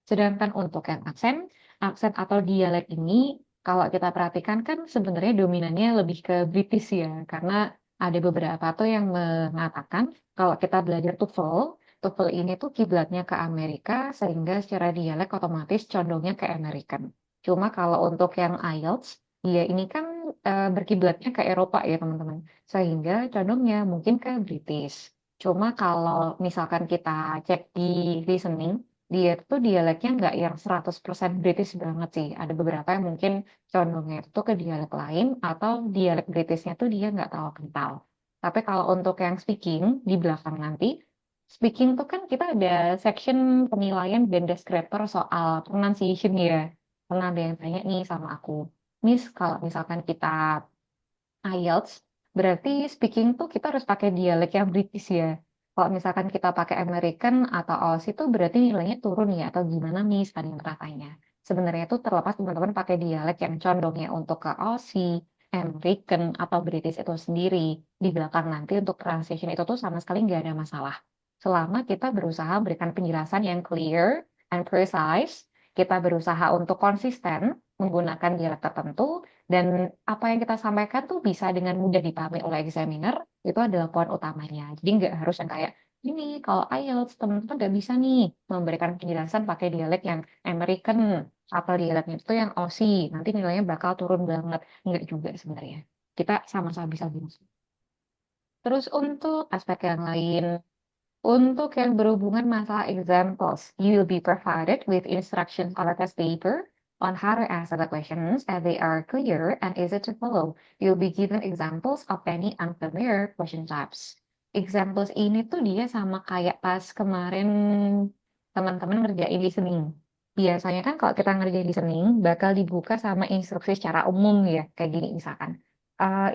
Sedangkan untuk yang aksen, aksen atau dialek ini kalau kita perhatikan kan sebenarnya dominannya lebih ke British ya, karena ada beberapa tuh yang mengatakan kalau kita belajar TOEFL, TOEFL ini tuh kiblatnya ke Amerika sehingga secara dialek otomatis condongnya ke American. Cuma kalau untuk yang IELTS, dia ini kan berkiblatnya ke Eropa ya teman-teman, sehingga condongnya mungkin ke British. Cuma kalau misalkan kita cek di listening, dia tuh dialeknya nggak yang 100% British banget sih. Ada beberapa yang mungkin condongnya itu ke dialek lain atau dialek Britishnya tuh dia nggak terlalu kental. Tapi kalau untuk yang speaking di belakang nanti, speaking tuh kan kita ada section penilaian dan descriptor soal pronunciation ya. Pernah ada yang tanya nih sama aku, Miss, kalau misalkan kita IELTS, berarti speaking tuh kita harus pakai dialek yang British ya. Kalau misalkan kita pakai American atau Aussie itu berarti nilainya turun ya atau gimana nih standar ratanya. Sebenarnya itu terlepas teman-teman pakai dialek yang condongnya untuk ke Aussie, American atau British itu sendiri. Di belakang nanti untuk translation itu tuh sama sekali nggak ada masalah. Selama kita berusaha berikan penjelasan yang clear and precise, kita berusaha untuk konsisten menggunakan dialek tertentu, dan apa yang kita sampaikan tuh bisa dengan mudah dipahami oleh examiner, itu adalah poin utamanya. Jadi nggak harus yang kayak, ini kalau IELTS teman-teman nggak bisa nih memberikan penjelasan pakai dialek yang American, atau dialeknya itu yang Aussie, nanti nilainya bakal turun banget. Nggak juga sebenarnya. Kita sama-sama bisa gitu. Terus untuk aspek yang lain, untuk yang berhubungan masalah examples, you will be provided with instructions on a test paper on how to answer the questions and they are clear and easy to follow. You'll be given examples of any unfamiliar question types. Examples ini tuh dia sama kayak pas kemarin teman-teman ngerjain listening. Biasanya kan kalau kita ngerjain listening, bakal dibuka sama instruksi secara umum ya, kayak gini misalkan.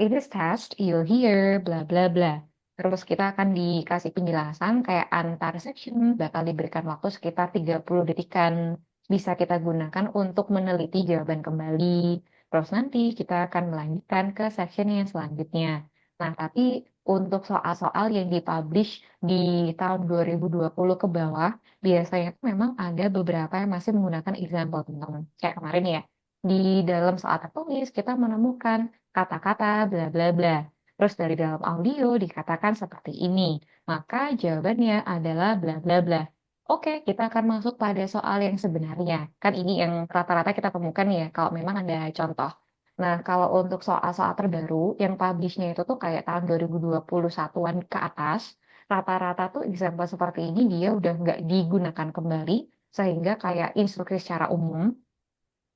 In this test, you'll hear bla bla bla. Terus kita akan dikasih penjelasan kayak antar section bakal diberikan waktu sekitar 30 detikan. Bisa kita gunakan untuk meneliti jawaban kembali. Terus nanti kita akan melanjutkan ke section yang selanjutnya. Nah, tapi untuk soal-soal yang dipublish di tahun 2020 ke bawah, biasanya tuh memang ada beberapa yang masih menggunakan example, teman-teman. Kayak kemarin ya, di dalam soal tertulis kita menemukan kata-kata bla bla bla. Terus dari dalam audio dikatakan seperti ini. Maka jawabannya adalah bla bla bla. Oke, kita akan masuk pada soal yang sebenarnya. Kan ini yang rata-rata kita temukan ya, kalau memang ada contoh. Nah, kalau untuk soal-soal terbaru, yang publish-nya itu tuh kayak tahun 2021-an ke atas, rata-rata tuh example seperti ini dia udah nggak digunakan kembali, sehingga kayak instruksi secara umum.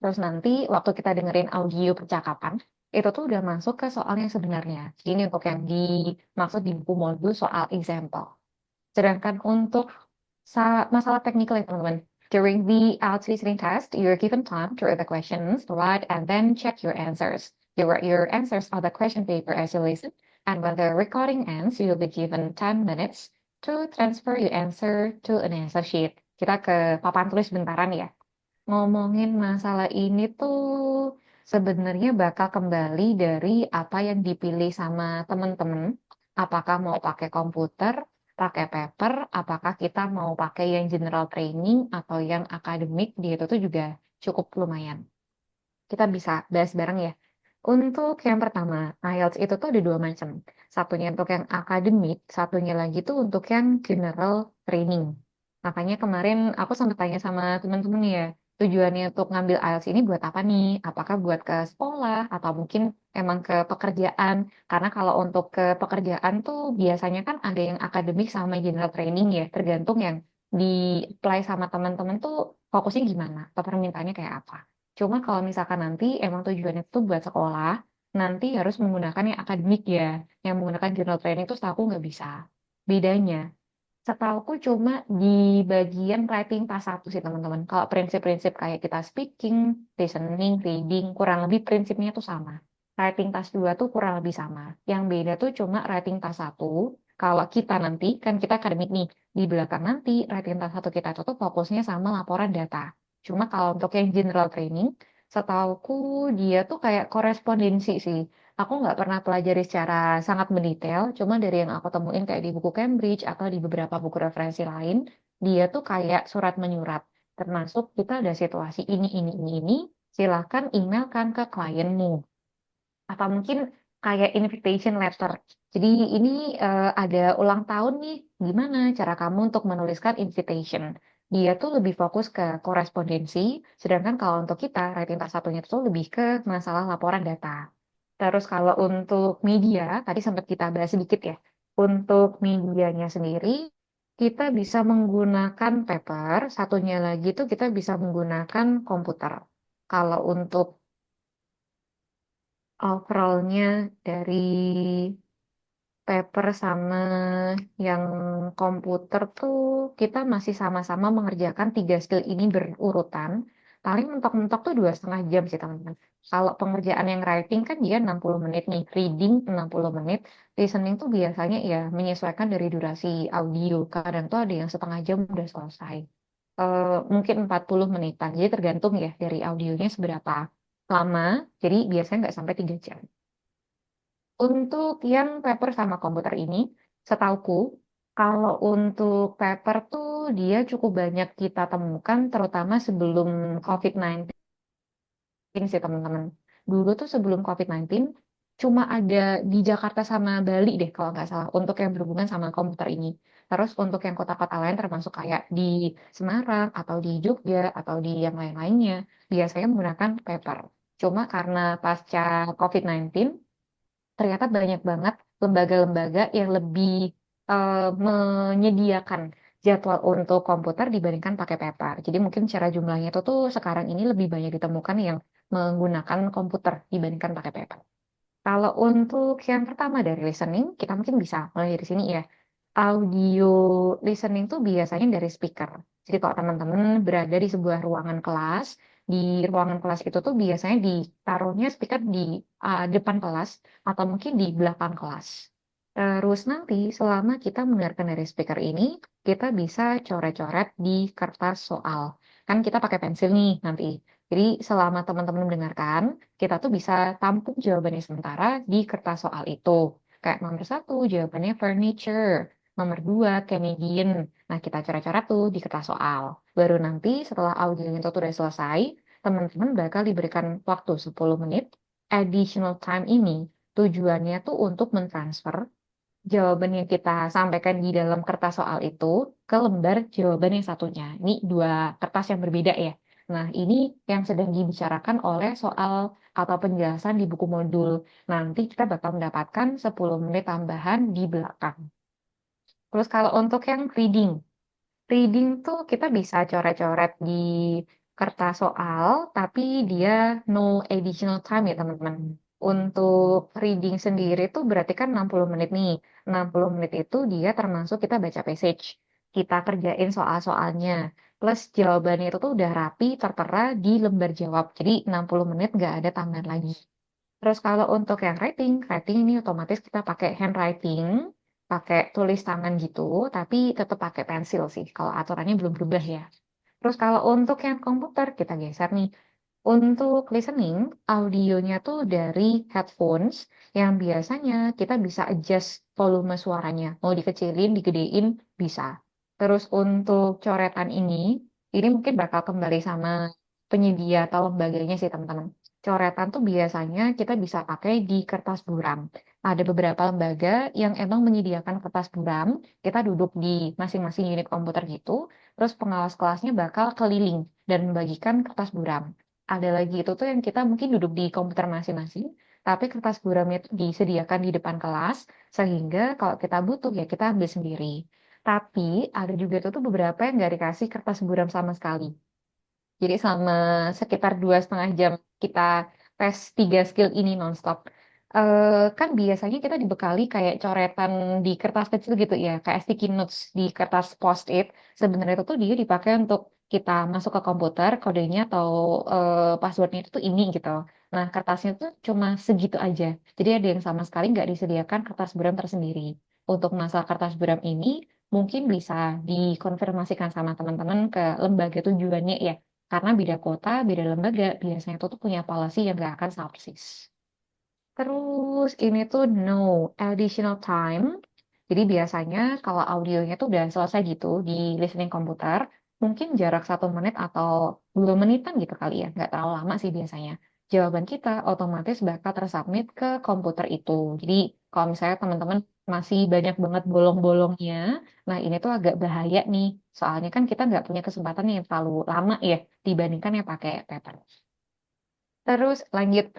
Terus nanti waktu kita dengerin audio percakapan, itu tuh udah masuk ke soal yang sebenarnya. Jadi ini untuk yang dimaksud di buku modul soal example. Sedangkan untuk masalah teknikal ya teman-teman. During the IELTS listening test, you're given time to read the questions, write, and then check your answers. You write your answers on the question paper as you listen, and when the recording ends, you'll be given 10 minutes to transfer your answer to an answer sheet. Kita ke papan tulis bentaran ya. Ngomongin masalah ini tuh sebenarnya bakal kembali dari apa yang dipilih sama teman-teman. Apakah mau pakai komputer, pakai paper, apakah kita mau pakai yang general training atau yang akademik, dia itu tuh juga cukup lumayan. Kita bisa bahas bareng ya. Untuk yang pertama, IELTS itu tuh ada dua macam. Satunya untuk yang akademik, satunya lagi tuh untuk yang general training. Makanya kemarin aku sempat tanya sama teman-teman ya, tujuannya untuk ngambil IELTS ini buat apa nih? Apakah buat ke sekolah atau mungkin emang ke pekerjaan? Karena kalau untuk ke pekerjaan tuh biasanya kan ada yang akademik sama general training ya, tergantung yang di apply sama teman-teman tuh fokusnya gimana atau permintaannya kayak apa. Cuma kalau misalkan nanti emang tujuannya itu buat sekolah, nanti harus menggunakan yang akademik ya. Yang menggunakan journal training itu setahu nggak bisa. Bedanya, setauku cuma di bagian writing pas satu sih teman-teman. Kalau prinsip-prinsip kayak kita speaking, listening, reading, kurang lebih prinsipnya tuh sama. Writing task 2 tuh kurang lebih sama. Yang beda tuh cuma writing task 1. Kalau kita nanti, kan kita akademik nih. Di belakang nanti, writing task 1 kita itu tuh fokusnya sama laporan data. Cuma kalau untuk yang general training, setauku dia tuh kayak korespondensi sih. Aku nggak pernah pelajari secara sangat mendetail, cuma dari yang aku temuin kayak di buku Cambridge atau di beberapa buku referensi lain, dia tuh kayak surat menyurat. Termasuk kita ada situasi ini, silahkan emailkan ke klienmu. Atau mungkin kayak invitation letter. Jadi ini ada ulang tahun nih, gimana cara kamu untuk menuliskan invitation? Dia tuh lebih fokus ke korespondensi, sedangkan kalau untuk kita, writing task satunya itu lebih ke masalah laporan data. Terus kalau untuk media, tadi sempat kita bahas sedikit ya. Untuk medianya sendiri, kita bisa menggunakan paper, satunya lagi tuh kita bisa menggunakan komputer. Kalau untuk overallnya dari paper sama yang komputer tuh kita masih sama-sama mengerjakan tiga skill ini berurutan. Paling mentok-mentok tuh 2,5 jam sih teman-teman. Kalau pengerjaan yang writing kan dia 60 menit nih, reading 60 menit, listening tuh biasanya ya menyesuaikan dari durasi audio. Kadang tuh ada yang setengah jam udah selesai. Mungkin 40 menitan. Jadi tergantung ya dari audionya seberapa lama. Jadi biasanya nggak sampai 3 jam. Untuk yang paper sama komputer ini, setauku, kalau untuk paper tuh dia cukup banyak kita temukan, terutama sebelum COVID-19 sih teman-teman. Dulu tuh sebelum COVID-19, cuma ada di Jakarta sama Bali deh kalau nggak salah, untuk yang berhubungan sama komputer ini. Terus untuk yang kota-kota lain termasuk kayak di Semarang, atau di Jogja, atau di yang lain-lainnya, biasanya menggunakan paper. Cuma karena pasca COVID-19, ternyata banyak banget lembaga-lembaga yang lebih menyediakan jadwal untuk komputer dibandingkan pakai paper. Jadi mungkin secara jumlahnya itu tuh sekarang ini lebih banyak ditemukan yang menggunakan komputer dibandingkan pakai paper. Kalau untuk yang pertama dari listening, kita mungkin bisa mulai dari sini ya. Audio listening tuh biasanya dari speaker. Jadi kalau teman-teman berada di sebuah ruangan kelas, di ruangan kelas itu tuh biasanya ditaruhnya speaker di depan kelas atau mungkin di belakang kelas. Terus nanti selama kita mendengarkan dari speaker ini, kita bisa coret-coret di kertas soal. Kan kita pakai pensil nih nanti. Jadi selama teman-teman mendengarkan, kita tuh bisa tampung jawabannya sementara di kertas soal itu. Kayak nomor 1, jawabannya furniture. Nomor 2, Canadian. Nah, kita coret-coret tuh di kertas soal. Baru nanti setelah audio itu tuh udah selesai, teman-teman bakal diberikan waktu 10 menit. Additional time ini tujuannya tuh untuk mentransfer jawaban yang kita sampaikan di dalam kertas soal itu ke lembar jawaban yang satunya. Ini dua kertas yang berbeda ya. Nah, ini yang sedang dibicarakan oleh soal atau penjelasan di buku modul. Nanti kita bakal mendapatkan 10 menit tambahan di belakang. Terus kalau untuk yang reading, reading tuh kita bisa coret-coret di kertas soal, tapi dia no additional time ya teman-teman. Untuk reading sendiri tuh berarti kan 60 menit nih. 60 menit itu dia termasuk kita baca passage. Kita kerjain soal-soalnya. Plus jawabannya itu tuh udah rapi, tertera di lembar jawab. Jadi 60 menit nggak ada tambahan lagi. Terus kalau untuk yang writing, writing ini otomatis kita pakai handwriting, pakai tulis tangan gitu, tapi tetap pakai pensil sih. Kalau aturannya belum berubah ya. Terus kalau untuk yang komputer, kita geser nih. Untuk listening, audionya tuh dari headphones yang biasanya kita bisa adjust volume suaranya. Mau dikecilin, digedein, bisa. Terus untuk coretan ini mungkin bakal kembali sama penyedia atau lembaganya sih teman-teman. Coretan tuh biasanya kita bisa pakai di kertas buram. Ada beberapa lembaga yang emang menyediakan kertas buram. Kita duduk di masing-masing unit komputer gitu. Terus pengawas kelasnya bakal keliling dan membagikan kertas buram. Ada lagi itu tuh yang kita mungkin duduk di komputer masing-masing, tapi kertas buramnya itu disediakan di depan kelas, sehingga kalau kita butuh ya kita ambil sendiri. Tapi ada juga itu tuh beberapa yang nggak dikasih kertas buram sama sekali. Jadi selama sekitar 2,5 jam kita tes 3 skill ini nonstop. Kan biasanya kita dibekali kayak coretan di kertas kecil gitu ya, kayak sticky notes di kertas post-it. Sebenarnya itu tuh dia dipakai untuk kita masuk ke komputer, kodenya atau passwordnya itu tuh ini gitu. Nah, kertasnya tuh cuma segitu aja. Jadi ada yang sama sekali nggak disediakan kertas buram tersendiri. Untuk masalah kertas buram ini, mungkin bisa dikonfirmasikan sama teman-teman ke lembaga tujuannya ya. Karena beda kota, beda lembaga, biasanya itu tuh punya policy yang gak akan sama persis. Terus ini tuh no additional time. Jadi biasanya kalau audionya tuh udah selesai gitu di listening komputer, mungkin jarak 1 menit atau 2 menitan gitu kali ya, nggak terlalu lama sih biasanya. Jawaban kita otomatis bakal tersubmit ke komputer itu. Jadi kalau misalnya teman-teman masih banyak banget bolong-bolongnya, nah ini tuh agak bahaya nih. Soalnya kan kita nggak punya kesempatan yang terlalu lama ya dibandingkan yang pakai paper. Terus lanjut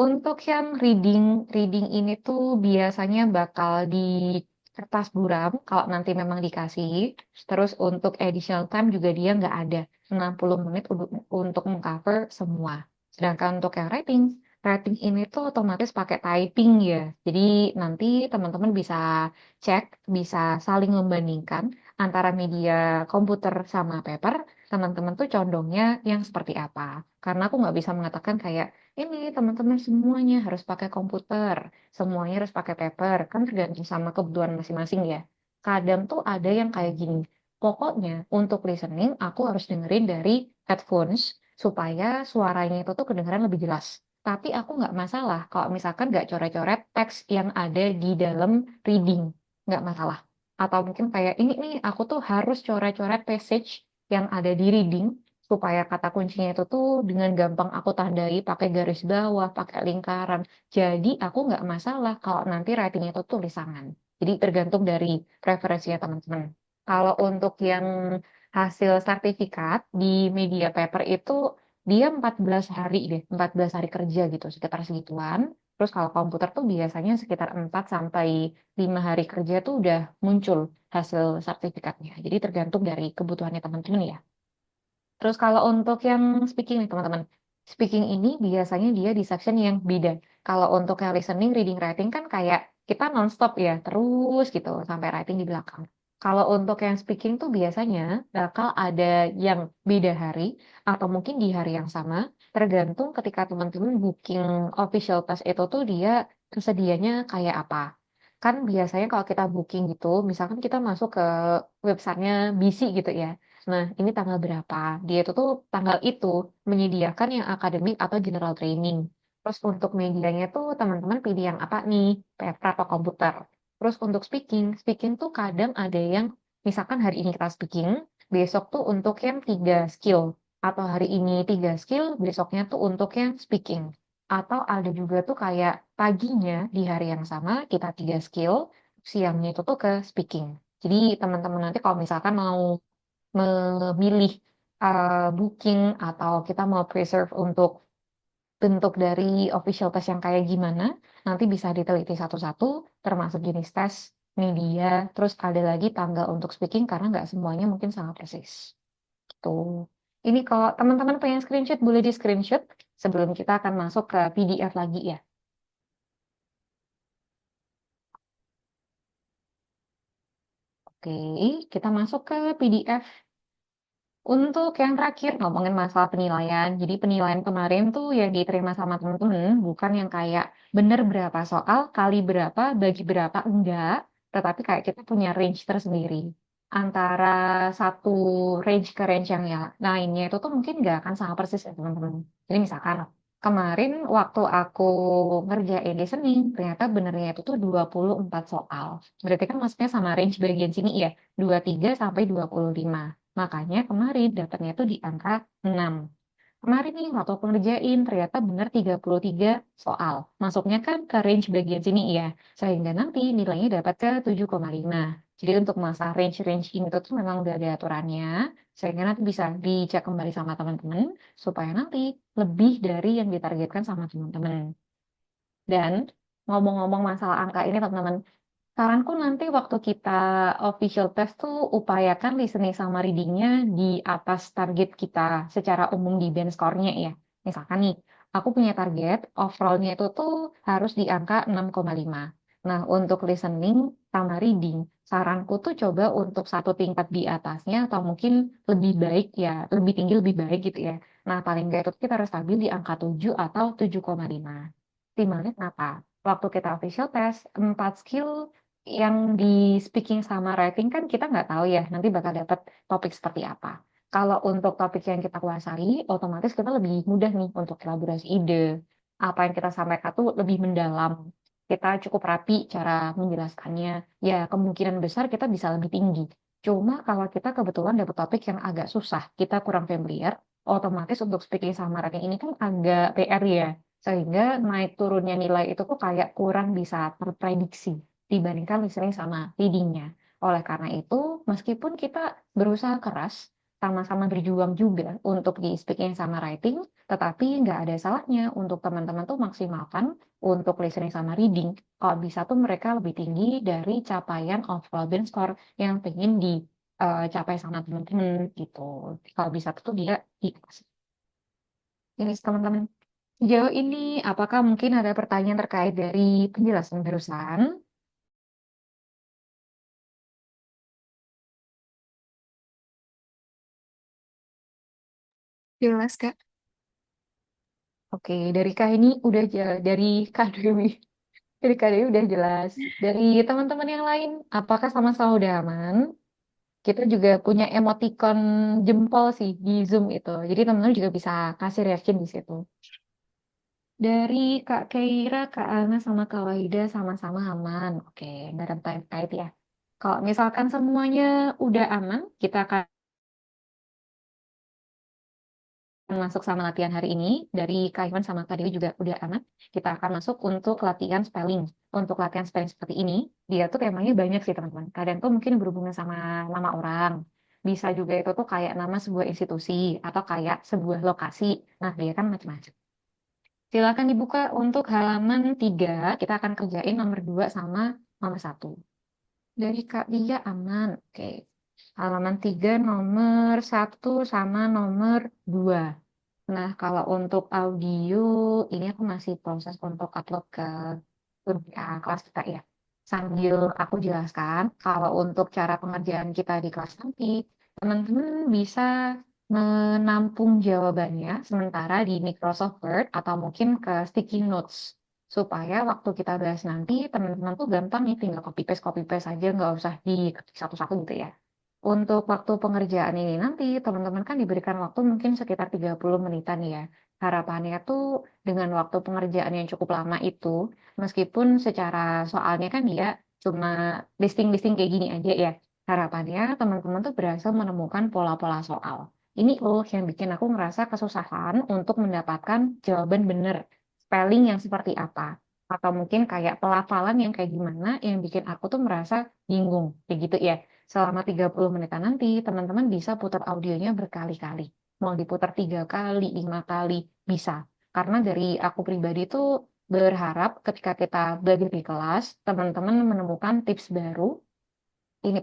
untuk yang reading, reading ini tuh biasanya bakal di kertas buram kalau nanti memang dikasih. Terus untuk additional time juga dia nggak ada 60 menit untuk mengcover semua. Sedangkan untuk yang writing, writing ini tuh otomatis pakai typing ya. Jadi nanti teman-teman bisa cek, bisa saling membandingkan antara media komputer sama paper. teman-teman tuh condongnya yang seperti apa. Karena aku nggak bisa mengatakan kayak, ini teman-teman semuanya harus pakai komputer, semuanya harus pakai paper, kan tergantung sama kebutuhan masing-masing ya. Kadang tuh ada yang kayak gini, pokoknya untuk listening aku harus dengerin dari headphones supaya suaranya itu tuh kedengaran lebih jelas. Tapi aku nggak masalah kalau misalkan nggak coret-coret teks yang ada di dalam reading, nggak masalah. Atau mungkin kayak ini nih aku tuh harus coret-coret passage yang ada di reading supaya kata kuncinya itu tuh dengan gampang aku tandai pakai garis bawah, pakai lingkaran. Jadi aku nggak masalah kalau nanti writing itu tulisangan. Jadi tergantung dari preferensinya teman-teman. Kalau untuk yang hasil sertifikat di media paper itu dia 14 hari deh, 14 hari kerja gitu, sekitar segituan. Terus kalau komputer tuh biasanya sekitar 4 sampai 5 hari kerja tuh udah muncul hasil sertifikatnya. Jadi tergantung dari kebutuhannya teman-teman ya. Terus kalau untuk yang speaking nih teman-teman, speaking ini biasanya dia di section yang beda. Kalau untuk yang listening, reading, writing kan kayak kita nonstop ya, terus gitu sampai writing di belakang. Kalau untuk yang speaking tuh biasanya bakal ada yang beda hari atau mungkin di hari yang sama, tergantung ketika teman-teman booking official test itu tuh dia tersedianya kayak apa. Kan biasanya kalau kita booking gitu, misalkan kita masuk ke websitenya BC gitu ya. Nah, ini tanggal berapa? Dia itu tuh tanggal itu menyediakan yang akademik atau general training. Terus untuk medianya tuh teman-teman pilih yang apa nih? Paper atau komputer. Terus untuk speaking, speaking tuh kadang ada yang misalkan hari ini kita speaking, besok tuh untuk yang 3 skill. Atau hari ini 3 skill, besoknya tuh untuk yang speaking. Atau ada juga tuh kayak paginya di hari yang sama kita 3 skill, siangnya itu tuh ke speaking. Jadi teman-teman nanti kalau misalkan mau memilih booking atau kita mau preserve untuk bentuk dari official test yang kayak gimana, nanti bisa diteliti satu-satu, termasuk jenis tes, media, terus ada lagi tanggal untuk speaking karena nggak semuanya mungkin sangat persis. Gitu. Ini kalau teman-teman pengen screenshot, boleh di screenshot sebelum kita akan masuk ke PDF lagi ya. Oke, kita masuk ke PDF. Untuk yang terakhir ngomongin masalah penilaian. Jadi penilaian kemarin tuh yang diterima sama teman-teman bukan yang kayak bener berapa soal, kali berapa, bagi berapa, enggak. Tetapi kayak kita punya range tersendiri. Antara satu range ke range yang lainnya itu tuh mungkin nggak akan sama persis ya teman-teman. Jadi misalkan kemarin waktu aku ngerjain listening, ternyata benernya itu tuh 24 soal. Berarti kan maksudnya sama range bagian sini ya, 23 sampai 25. Makanya kemarin dapatnya itu di angka 6. Kemarin nih waktu aku ngerjain ternyata benar 33 soal. Masuknya kan ke range bagian sini ya. Sehingga nanti nilainya dapat ke 7,5. Jadi untuk masa range-range ini tuh memang udah ada aturannya. Sehingga nanti bisa dicek kembali sama teman-teman. Supaya nanti lebih dari yang ditargetkan sama teman-teman. Dan ngomong-ngomong masalah angka ini teman-teman, saranku nanti waktu kita official test tuh upayakan listening sama readingnya di atas target kita secara umum di band score-nya ya. Misalkan nih, aku punya target overall-nya itu tuh harus di angka 6,5. Nah, untuk listening sama reading, saranku tuh coba untuk satu tingkat di atasnya atau mungkin lebih baik ya, lebih tinggi lebih baik gitu ya. Nah, paling nggak itu kita harus stabil di angka 7 atau 7,5. Optimalnya kenapa? Waktu kita official test, 4 skill yang di speaking sama writing kan kita nggak tahu ya nanti bakal dapat topik seperti apa. Kalau untuk topik yang kita kuasai, otomatis kita lebih mudah nih untuk elaborasi ide. Apa yang kita sampaikan tuh lebih mendalam. Kita cukup rapi cara menjelaskannya. Ya kemungkinan besar kita bisa lebih tinggi. Cuma kalau kita kebetulan dapat topik yang agak susah, kita kurang familiar, otomatis untuk speaking sama writing ini kan agak PR ya. Sehingga naik turunnya nilai itu tuh kayak kurang bisa terprediksi dibandingkan listening sama readingnya. Oleh karena itu, meskipun kita berusaha keras, sama-sama berjuang juga untuk di speaking sama writing, tetapi nggak ada salahnya untuk teman-teman tuh maksimalkan untuk listening sama reading. Kalau bisa tuh mereka lebih tinggi dari capaian overall band score yang pengen dicapai sama teman-teman gitu. Kalau bisa tuh dia dikasih. Ini teman-teman. Sejauh ini, apakah mungkin ada pertanyaan terkait dari penjelasan barusan? Jelas, Kak. Oke, dari Kak ini udah dari Kak Dewi. Dari Kak Dewi udah jelas. Dari teman-teman yang lain, apakah sama-sama udah aman? Kita juga punya emoticon jempol sih di Zoom itu. Jadi teman-teman juga bisa kasih reaction di situ. Dari Kak Keira, Kak Ana, sama Kak Wahida sama-sama aman. Oke, dalam time tight ya. Kalau misalkan semuanya udah aman, kita akan masuk sama latihan hari ini. Dari Kak Iwan sama Kak Dewi juga udah aman. Kita akan masuk untuk latihan spelling. Untuk latihan spelling seperti ini, dia tuh temanya banyak sih teman-teman. Kadang tuh mungkin berhubungan sama nama orang. Bisa juga itu tuh kayak nama sebuah institusi atau kayak sebuah lokasi. Nah, dia kan macam-macam. Silakan dibuka untuk halaman 3. Kita akan kerjain nomor 2 sama nomor 1. Dari Kak Lia aman. Oke. Halaman 3 nomor 1 sama nomor 2. Nah, kalau untuk audio, ini aku masih proses untuk upload ke kelas kita ya. Sambil aku jelaskan, kalau untuk cara pengerjaan kita di kelas nanti, teman-teman bisa menampung jawabannya sementara di Microsoft Word atau mungkin ke sticky notes. Supaya waktu kita bahas nanti, teman-teman tuh gampang nih, tinggal copy paste aja, nggak usah di satu-satu gitu ya. Untuk waktu pengerjaan ini nanti, teman-teman kan diberikan waktu mungkin sekitar 30 menitan ya. Harapannya tuh dengan waktu pengerjaan yang cukup lama itu, meskipun secara soalnya kan dia cuma listing-listing kayak gini aja ya. Harapannya teman-teman tuh berhasil menemukan pola-pola soal. Ini loh yang bikin aku ngerasa kesusahan untuk mendapatkan jawaban benar. Spelling yang seperti apa. Atau mungkin kayak pelafalan yang kayak gimana yang bikin aku tuh merasa bingung. Kayak gitu ya. Selama 30 menitan nanti, teman-teman bisa putar audionya berkali-kali. Mau diputar 3 kali, 5 kali, bisa. Karena dari aku pribadi tuh berharap ketika kita belajar di kelas, teman-teman menemukan tips baru. Ini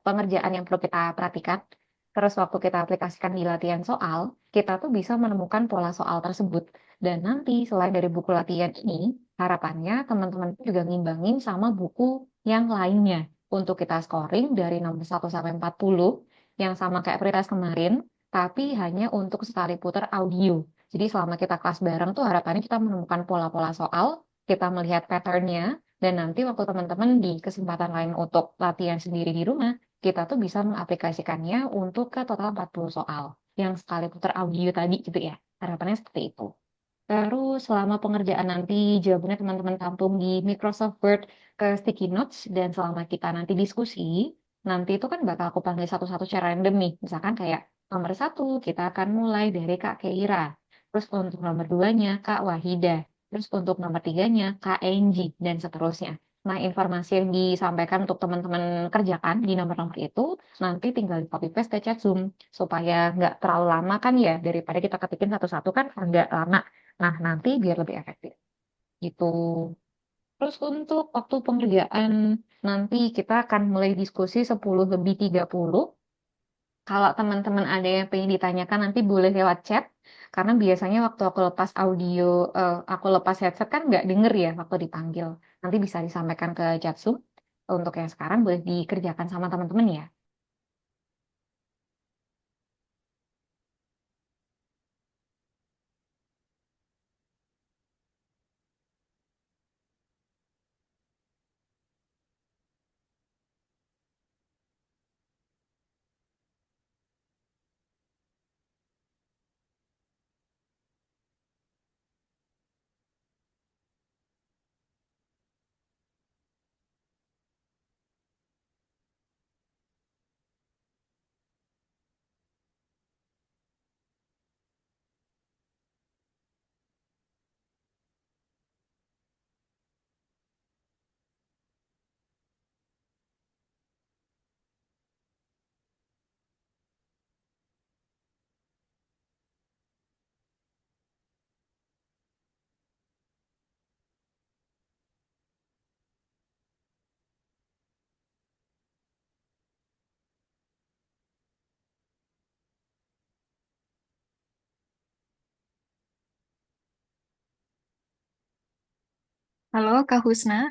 pengerjaan yang perlu kita perhatikan. Terus waktu kita aplikasikan di latihan soal, kita tuh bisa menemukan pola soal tersebut. Dan nanti selain dari buku latihan ini, harapannya teman-teman juga ngimbangin sama buku yang lainnya. Untuk kita scoring dari nomor 1 sampai 40, yang sama kayak prioritas kemarin, tapi hanya untuk sekali putar audio. Jadi selama kita kelas bareng tuh harapannya kita menemukan pola-pola soal, kita melihat patternnya, dan nanti waktu teman-teman di kesempatan lain untuk latihan sendiri di rumah, kita tuh bisa mengaplikasikannya untuk ke total 40 soal. Yang sekali putar audio tadi gitu ya. Harapannya seperti itu. Terus selama pengerjaan nanti jawabannya teman-teman tampung di Microsoft Word ke sticky notes dan selama kita nanti diskusi, nanti itu kan bakal aku panggil satu-satu secara random nih. Misalkan kayak nomor 1 kita akan mulai dari Kak Keira. Terus untuk nomor 2-nya Kak Wahida. Terus untuk nomor 3-nya Kak Enji dan seterusnya. Nah, informasi yang disampaikan untuk teman-teman kerjakan di nomor-nomor itu nanti tinggal di copy paste ke chat Zoom supaya nggak terlalu lama kan ya daripada kita ketikin satu-satu kan agak lama. Nah, nanti biar lebih efektif. Gitu. Terus untuk waktu pengerjaan, nanti kita akan mulai diskusi 10 lebih 30. Kalau teman-teman ada yang pengen ditanyakan, nanti boleh lewat chat. Karena biasanya waktu aku lepas audio, aku lepas headset kan nggak denger ya waktu dipanggil. Nanti bisa disampaikan ke chat Zoom. Untuk yang sekarang boleh dikerjakan sama teman-teman ya. Halo, Kak Husna.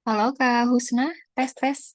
Halo Kak Husna, tes tes.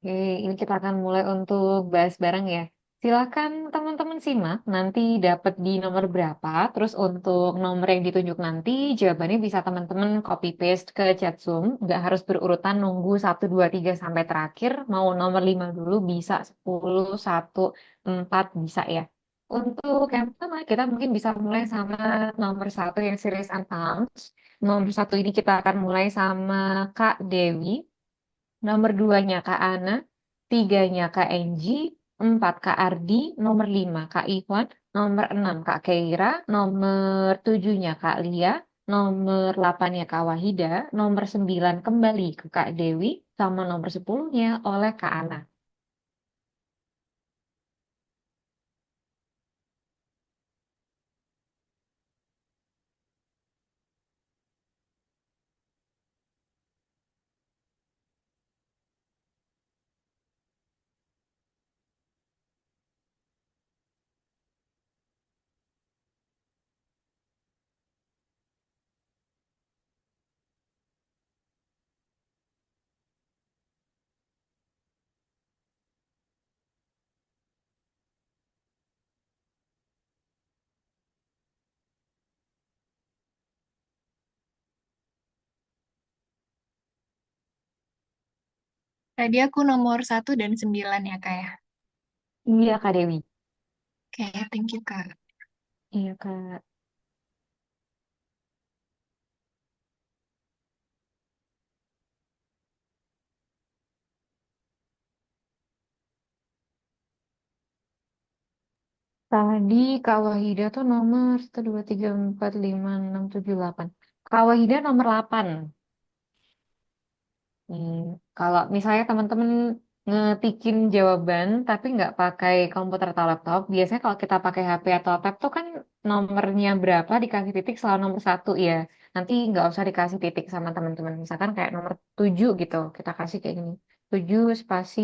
Oke, ini kita akan mulai untuk bahas bareng ya. Silakan teman-teman simak, nanti dapat di nomor berapa. Terus untuk nomor yang ditunjuk nanti, jawabannya bisa teman-teman copy paste ke chat Zoom. Nggak harus berurutan nunggu 1, 2, 3 sampai terakhir. Mau nomor 5 dulu bisa, 10, 1, 4 bisa ya. Untuk yang pertama, kita mungkin bisa mulai sama nomor 1 yang series Unbound. Nomor 1 ini kita akan mulai sama Kak Dewi. Nomor duanya Kak Ana, tiganya Kak Enji, empat Kak Ardi, nomor lima Kak Iwan, nomor enam Kak Keira, nomor tujuhnya Kak Lia, nomor delapannya Kak Wahida, nomor sembilan kembali ke Kak Dewi, sama nomor sepuluhnya oleh Kak Ana. Tadi aku nomor 1 dan 9 ya, Kak ya. Iya Kak Dewi. Oke, thank you, Kak. Iya Kak. Tadi Kak Wahida tuh nomor 1, 2, 3, 4, 5, 6, 7, 8. Kak Wahida nomor 8. Kalau misalnya teman-teman ngetikin jawaban tapi nggak pakai komputer atau laptop, biasanya kalau kita pakai HP atau tab tuh kan nomornya berapa dikasih titik selalu nomor 1 ya. Nanti nggak usah dikasih titik sama teman-teman. Misalkan kayak nomor 7 gitu, kita kasih kayak gini. 7 spasi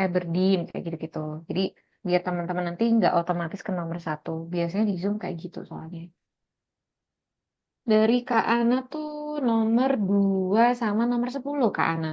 Aberdeen kayak gitu-gitu. Jadi biar teman-teman nanti nggak otomatis ke nomor 1. Biasanya di Zoom kayak gitu soalnya. Dari Kak Ana tuh nomor 2 sama nomor 10 Kak Ana.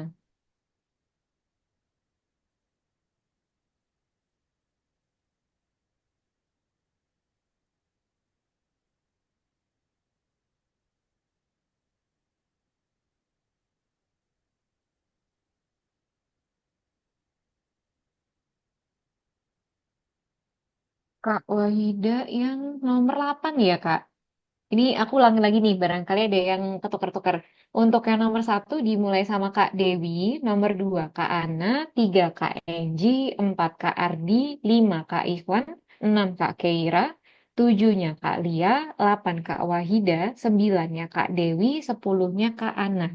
Kak Wahida yang nomor 8 ya, Kak. Ini aku ulangi lagi nih, barangkali ada yang ketukar-tukar. Untuk yang nomor 1 dimulai sama Kak Dewi, nomor 2 Kak Ana, 3 Kak Enji, 4 Kak Ardi, 5 Kak Ikhwan, 6 Kak Keira, 7-nya Kak Lia, 8 Kak Wahida, 9-nya Kak Dewi, 10-nya Kak Ana.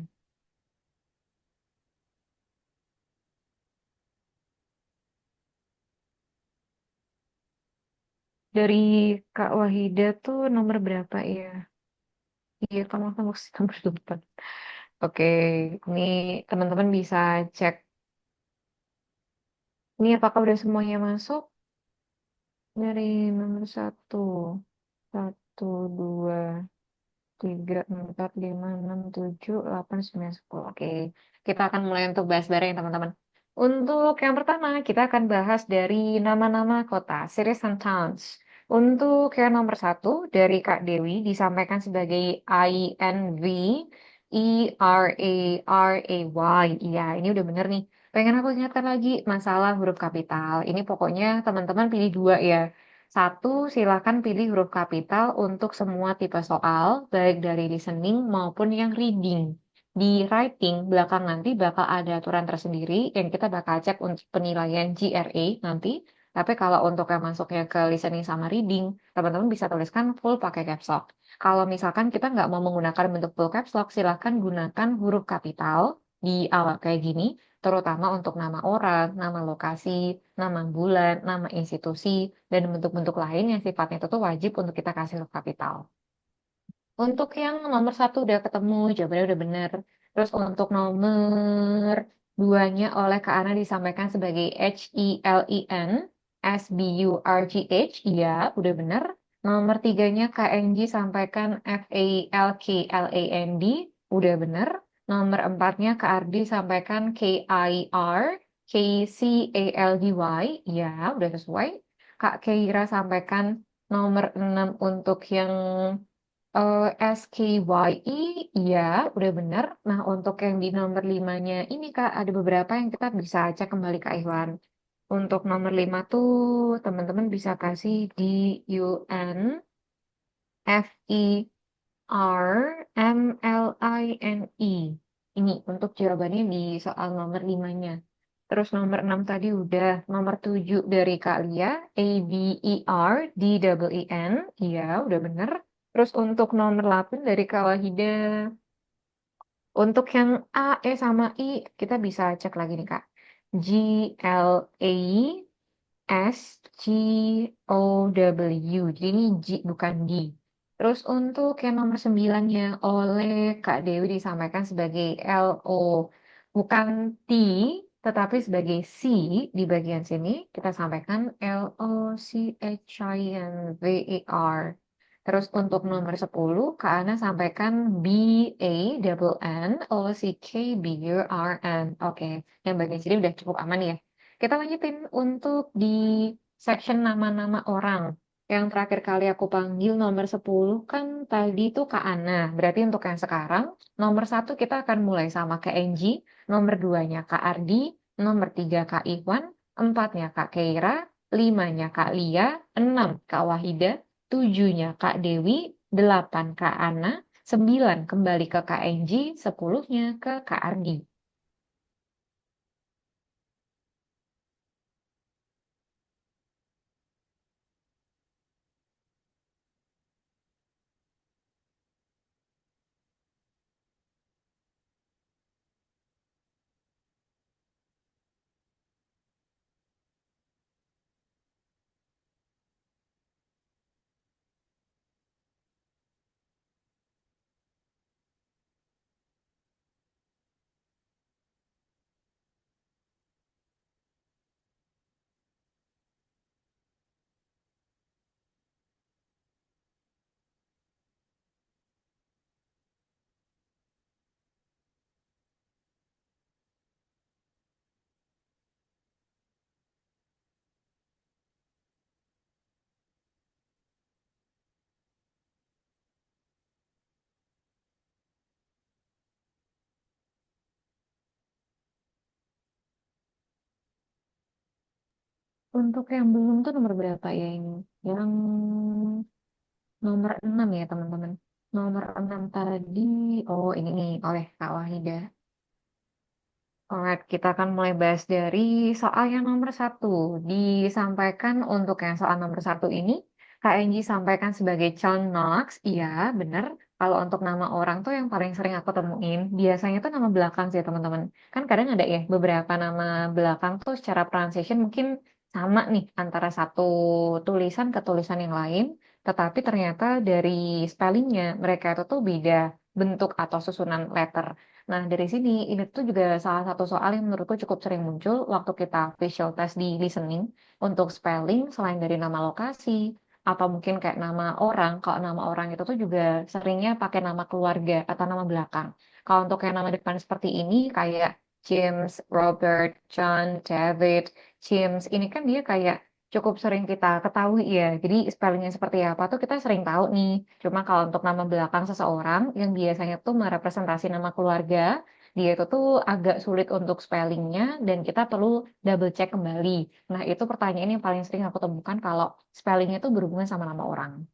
Dari Kak Wahida tuh nomor berapa ya? Iya, kamu nomor 8. Oke, ini teman-teman bisa cek. Ini apakah udah semuanya masuk dari nomor 1, 1, 2, 3, 4, 5, 6, 7, 8, 9, 10. Oke, kita akan mulai untuk bahas bareng ya teman-teman. Untuk yang pertama, kita akan bahas dari nama-nama kota, cities and towns. Untuk yang nomor 1, dari Kak Dewi disampaikan sebagai INVERARAY. Iya, ini udah bener nih. Pengen aku ingatkan lagi masalah huruf kapital. Ini pokoknya teman-teman pilih dua ya. Satu, silakan pilih huruf kapital untuk semua tipe soal, baik dari listening maupun yang reading. Di writing, belakang nanti bakal ada aturan tersendiri yang kita bakal cek untuk penilaian GRE nanti. Tapi kalau untuk yang masuknya ke listening sama reading, teman-teman bisa tuliskan full pakai caps lock. Kalau misalkan kita nggak mau menggunakan bentuk full caps lock, silakan gunakan huruf kapital di awal kayak gini, terutama untuk nama orang, nama lokasi, nama bulan, nama institusi, dan bentuk-bentuk lain yang sifatnya itu tuh wajib untuk kita kasih huruf kapital. Untuk yang nomor 1 udah ketemu, jawabannya udah bener. Terus untuk nomor duanya oleh Kak Ana disampaikan sebagai HELEN SBURGH, iya udah bener. Nomor tiganya Kak Enggi sampaikan FALKLAND, udah bener. Nomor empatnya Kak Ardi sampaikan KIR, KCALDY, ya udah sesuai. Kak Keira sampaikan nomor 6 untuk yang SKYE, ya udah benar. Nah, untuk yang di nomor 5-nya ini Kak, ada beberapa yang kita bisa cek kembali Kak Iwan. Untuk nomor 5 tuh teman-teman bisa kasih di UNFERMLINE. Ini untuk jawabannya di soal nomor 5-nya. Terus nomor 6 tadi udah. Nomor 7 dari Kak Lia, ABERDEEN. Iya, udah bener. Terus untuk nomor 8 dari Kak Wahida. Untuk yang A, E sama I, kita bisa cek lagi nih Kak. GLASGOW. Jadi ini G bukan D. Terus untuk yang nomor 9-nya oleh Kak Dewi disampaikan sebagai LO. Bukan T, tetapi sebagai C di bagian sini. Kita sampaikan LOCHINVER. Terus untuk nomor 10, Kak Ana sampaikan BANNOCKBURN. Oke, yang bagian sini udah cukup aman ya. Kita lanjutin untuk di section nama-nama orang. Yang terakhir kali aku panggil nomor 10 kan tadi itu Kak Ana. Berarti untuk yang sekarang, nomor 1 kita akan mulai sama Kak Enji, nomor 2-nya Kak Ardi, nomor 3 Kak Iwan, 4-nya Kak Keira, 5-nya Kak Lia, 6 Kak Wahida, 7-nya Kak Dewi, 8 Kak Ana, 9 kembali ke Kak Enji, 10-nya ke Kak Ardi. Untuk yang belum tuh nomor berapa ya ini? Yang nomor 6 ya teman-teman. Nomor 6 tadi, oh ini nih oleh Kak Wahida. Alright, kita akan mulai bahas dari soal yang nomor 1. Disampaikan untuk yang soal nomor 1 ini, Kak Enji sampaikan sebagai John Knox. Iya, bener. Kalau untuk nama orang tuh yang paling sering aku temuin, biasanya tuh nama belakang sih teman-teman. Kan kadang ada ya beberapa nama belakang tuh secara pronunciation mungkin sama nih antara satu tulisan ke tulisan yang lain, tetapi ternyata dari spellingnya mereka itu tuh beda bentuk atau susunan letter. Nah, dari sini ini tuh juga salah satu soal yang menurutku cukup sering muncul waktu kita visual test di listening untuk spelling selain dari nama lokasi atau mungkin kayak nama orang. Kalau nama orang itu tuh juga seringnya pakai nama keluarga atau nama belakang. Kalau untuk yang nama depan seperti ini kayak James, Robert, John, David, James, ini kan dia kayak cukup sering kita ketahui ya. Jadi spellingnya seperti apa tuh kita sering tahu nih. Cuma kalau untuk nama belakang seseorang yang biasanya tuh merepresentasi nama keluarga, dia itu tuh agak sulit untuk spellingnya dan kita perlu double check kembali. Nah, itu pertanyaan yang paling sering aku temukan kalau spellingnya itu berhubungan sama nama orang.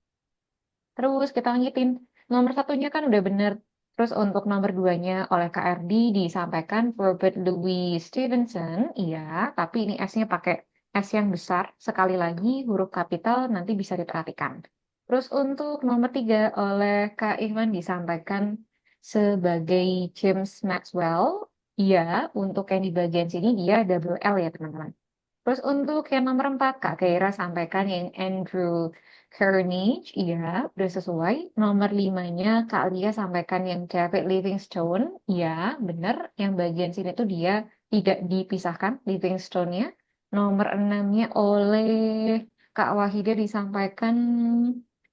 Terus kita lanjutin. Nomor 1-nya kan udah bener. Terus untuk nomor 2-nya oleh KRD disampaikan Robert Louis Stevenson. Iya, tapi ini S-nya pakai S yang besar. Sekali lagi huruf kapital nanti bisa diperhatikan. Terus untuk nomor 3 oleh Kak Ivan disampaikan sebagai James Maxwell. Iya, untuk yang di bagian sini dia double L ya teman-teman. Terus untuk yang nomor 4, Kak Keira sampaikan yang Andrew Carnegie, iya, udah sesuai. Nomor 5-nya, Kak Lia sampaikan yang David Livingstone, iya, bener. Yang bagian sini tuh dia tidak dipisahkan, Livingstone-nya. Nomor 6-nya oleh Kak Wahida disampaikan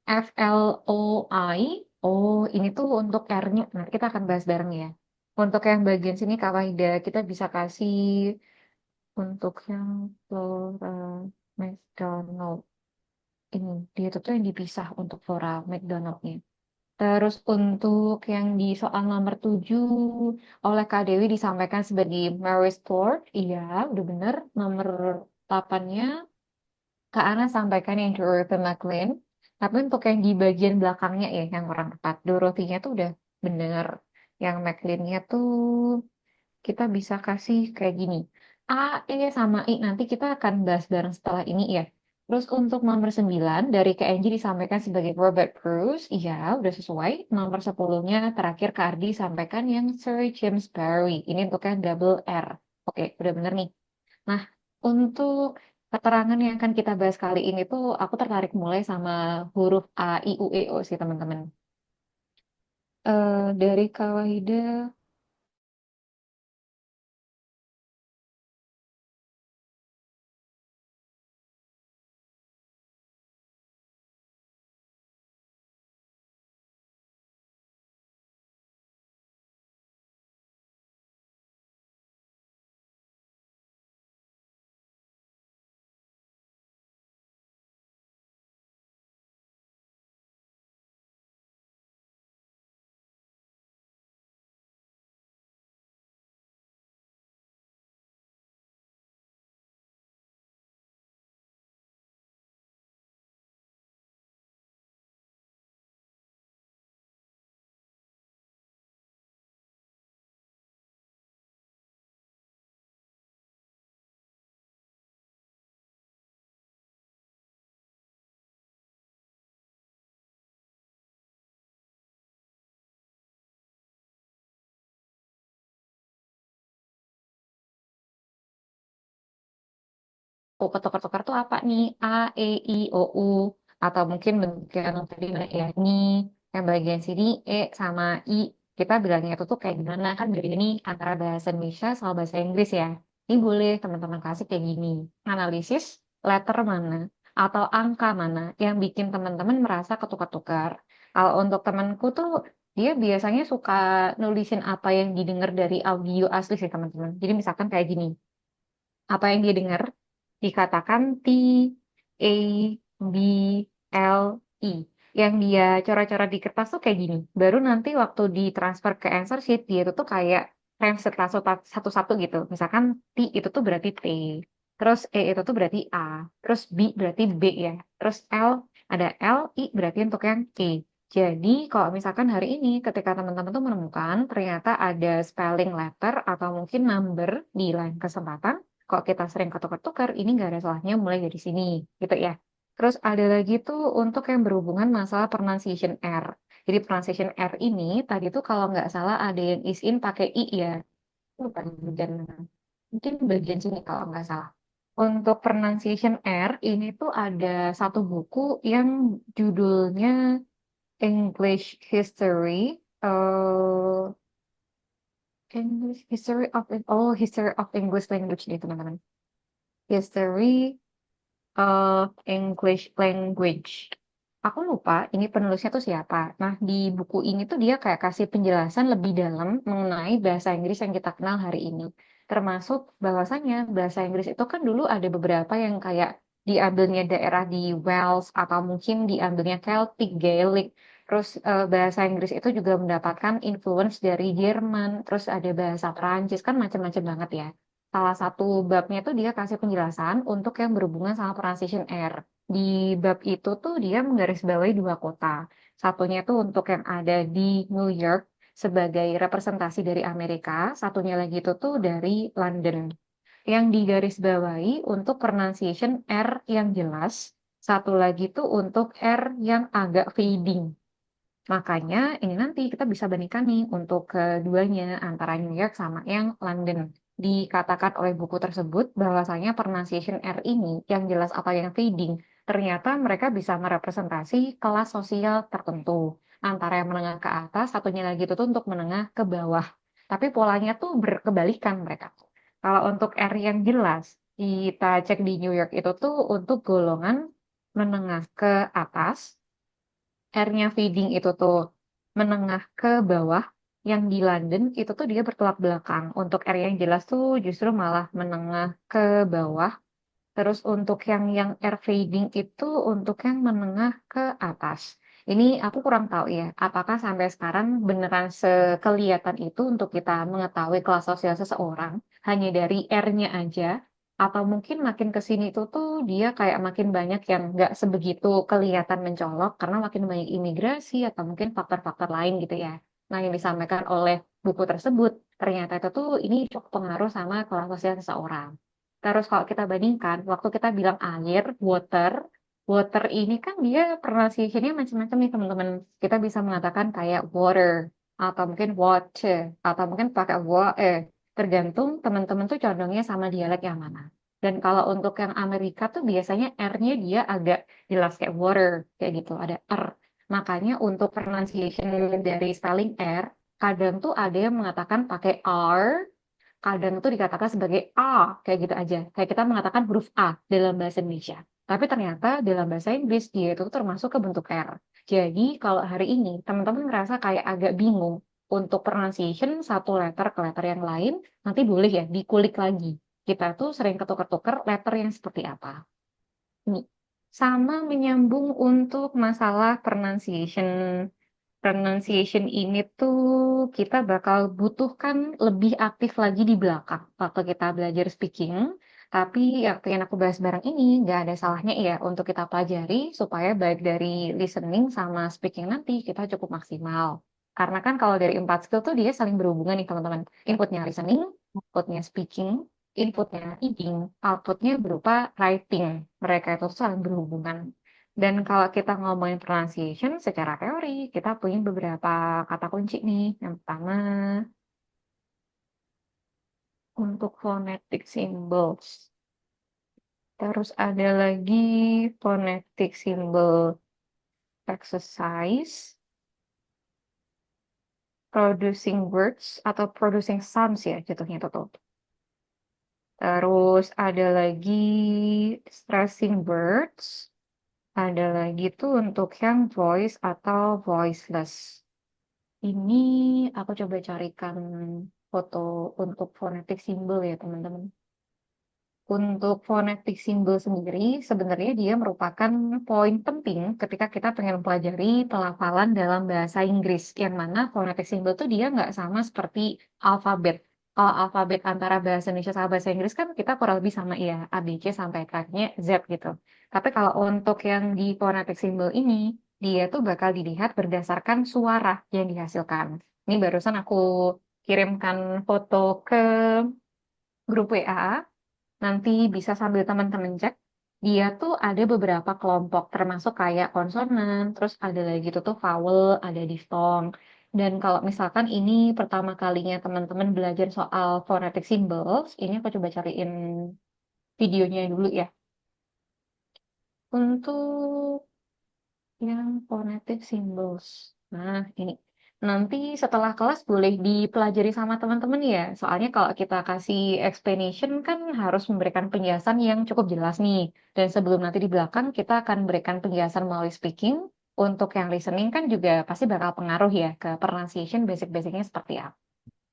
FLOI. Oh, ini tuh untuk R-nya. Nanti kita akan bahas bareng ya. Untuk yang bagian sini, Kak Wahida, kita bisa kasih Untuk yang Flora McDonald ini, dia tuh yang dipisah untuk Flora McDonald-nya. Terus untuk yang di soal nomor 7 oleh Kak Dewi disampaikan sebagai Mary Stuart. Iya, udah bener. Nomor 8-nya Kak Ana sampaikan yang Dorothy McLean. Tapi untuk yang di bagian belakangnya ya, yang orang tepat. Dorothy-nya tuh udah bener. Yang McLean-nya tuh kita bisa kasih kayak gini. A, E, sama I. Nanti kita akan bahas bareng setelah ini ya. Terus untuk nomor 9 dari KNG disampaikan sebagai Robert Bruce. Iya, udah sesuai. Nomor 10-nya terakhir Kak Ardi sampaikan yang Sir James Barrie. Ini untuk yang double R. Oke, udah bener nih. Nah, untuk keterangan yang akan kita bahas kali ini tuh aku tertarik mulai sama huruf A, I, U, E, O sih teman-teman. Dari Kak Wahida, oh ketukar-tukar tuh apa nih? A, E, I, O, U. Atau mungkin bentuk yang tadi ya, ini, yang bagian sini, E sama I. Kita bilangnya itu tuh kayak gimana? Kan beda nih antara bahasa Indonesia sama bahasa Inggris ya. Ini boleh teman-teman kasih kayak gini. Analisis letter mana atau angka mana yang bikin teman-teman merasa ketukar-tukar. Kalau untuk temanku tuh, dia biasanya suka nulisin apa yang didengar dari audio asli sih teman-teman. Jadi misalkan kayak gini apa yang dia dengar dikatakan T A B L E yang dia coret-coret di kertas tuh kayak gini. Baru nanti waktu ditransfer ke answer sheet dia itu tuh kayak translate satu-satu gitu. Misalkan T itu tuh berarti T, terus E itu tuh berarti A, terus B berarti B ya, terus L ada L, I berarti untuk yang E. Jadi kalau misalkan hari ini ketika teman-teman tuh menemukan ternyata ada spelling letter atau mungkin number di lain kesempatan kok kita sering ketukar-tukar, ini nggak ada salahnya mulai dari sini, gitu ya. Terus ada lagi tuh untuk yang berhubungan masalah pronunciation R. Jadi pronunciation R ini tadi tuh kalau nggak salah ada yang is in pakai I ya. Lupa di bagian mana. Mungkin bagian sini kalau nggak salah. Untuk pronunciation R ini tuh ada satu buku yang judulnya English History. English History of History of English Language nih teman-teman. History of English Language. Aku lupa ini penulisnya tuh siapa. Nah, di buku ini tuh dia kayak kasih penjelasan lebih dalam mengenai bahasa Inggris yang kita kenal hari ini. Termasuk bahwasanya bahasa Inggris itu kan dulu ada beberapa yang kayak diambilnya daerah di Wales atau mungkin diambilnya Celtic, Gaelic. Terus bahasa Inggris itu juga mendapatkan influence dari Jerman. Terus ada bahasa Perancis kan macam-macam banget ya. Salah satu babnya tuh dia kasih penjelasan untuk yang berhubungan sama pronunciation R. Di bab itu tuh dia menggarisbawahi dua kota. Satunya tuh untuk yang ada di New York sebagai representasi dari Amerika, satunya lagi itu tuh dari London. Yang digarisbawahi untuk pronunciation R yang jelas, satu lagi tuh untuk R yang agak fading. Makanya ini nanti kita bisa bandingkan nih untuk keduanya antara New York sama yang London. Dikatakan oleh buku tersebut bahwasanya pronunciation R ini yang jelas atau yang fading, ternyata mereka bisa merepresentasi kelas sosial tertentu. Antara yang menengah ke atas, satunya lagi itu tuh untuk menengah ke bawah. Tapi polanya tuh berkebalikan mereka. Kalau untuk R yang jelas, kita cek di New York itu tuh untuk golongan menengah ke atas, R-nya feeding itu tuh menengah ke bawah, yang di London itu tuh dia bertolak belakang. Untuk R yang jelas tuh justru malah menengah ke bawah. Terus untuk yang air fading itu untuk yang menengah ke atas. Ini aku kurang tahu ya, apakah sampai sekarang beneran sekelihatan itu untuk kita mengetahui kelas sosial seseorang hanya dari R-nya aja, atau mungkin makin ke sini tuh dia kayak makin banyak yang nggak sebegitu kelihatan mencolok karena makin banyak imigrasi atau mungkin faktor-faktor lain gitu ya. Nah, yang disampaikan oleh buku tersebut ternyata itu tuh ini cukup pengaruh sama kelas sosial seseorang. Terus kalau kita bandingkan, waktu kita bilang air, water, water ini kan dia pronunciation-nya macam-macam nih teman-teman. Kita bisa mengatakan kayak water, atau mungkin water, atau mungkin pakai tergantung teman-teman tuh condongnya sama dialek yang mana. Dan kalau untuk yang Amerika tuh biasanya R-nya dia agak jelas kayak water, kayak gitu, ada R. Makanya untuk pronunciation dari spelling R, kadang tuh ada yang mengatakan pakai R, kadang itu dikatakan sebagai A, kayak gitu aja. Kayak kita mengatakan huruf A dalam bahasa Indonesia. Tapi ternyata dalam bahasa Inggris dia itu termasuk ke bentuk R. Jadi kalau hari ini teman-teman ngerasa kayak agak bingung untuk pronunciation satu letter ke letter yang lain, nanti boleh ya dikulik lagi. Kita tuh sering ketukar-tukar letter yang seperti apa. Nih, sama menyambung untuk masalah pronunciation. Pronunciation ini tuh kita bakal butuhkan lebih aktif lagi di belakang waktu kita belajar speaking. Tapi yang pengen aku bahas bareng ini nggak ada salahnya ya untuk kita pelajari supaya baik dari listening sama speaking nanti kita cukup maksimal. Karena kan kalau dari 4 skill tuh dia saling berhubungan nih teman-teman. Inputnya listening, outputnya speaking, inputnya reading, outputnya berupa writing. Mereka itu saling berhubungan. Dan kalau kita ngomongin pronunciation secara teori, kita punya beberapa kata kunci nih. Yang pertama, untuk phonetic symbols. Terus ada lagi phonetic symbol exercise, producing words atau producing sounds ya jatuhnya itu tuh. Terus ada lagi stressing words, ada lagi tuh untuk yang voice atau voiceless. Ini aku coba carikan foto untuk phonetic symbol ya teman-teman. Untuk phonetic symbol sendiri, sebenarnya dia merupakan poin penting ketika kita pengen pelajari pelafalan dalam bahasa Inggris. Yang mana phonetic symbol itu dia nggak sama seperti alfabet. Kalau alfabet antara bahasa Indonesia sama bahasa Inggris kan kita kurang lebih sama ya, A, B, C sampai terakhirnya Z gitu. Tapi kalau untuk yang di phonetic symbol ini, dia tuh bakal dilihat berdasarkan suara yang dihasilkan. Ini barusan aku kirimkan foto ke grup WA. Nanti bisa sambil teman-teman cek, dia tuh ada beberapa kelompok, termasuk kayak konsonan, terus ada lagi tuh vowel, ada diftong. Dan kalau misalkan ini pertama kalinya teman-teman belajar soal phonetic symbols, ini aku coba cariin videonya dulu ya. Untuk yang phonetic symbols. Nah, ini. Nanti setelah kelas boleh dipelajari sama teman-teman ya. Soalnya kalau kita kasih explanation kan harus memberikan penjelasan yang cukup jelas nih. Dan sebelum nanti di belakang kita akan berikan penjelasan melalui speaking. Untuk yang listening kan juga pasti bakal pengaruh ya ke pronunciation basic-basicnya seperti apa.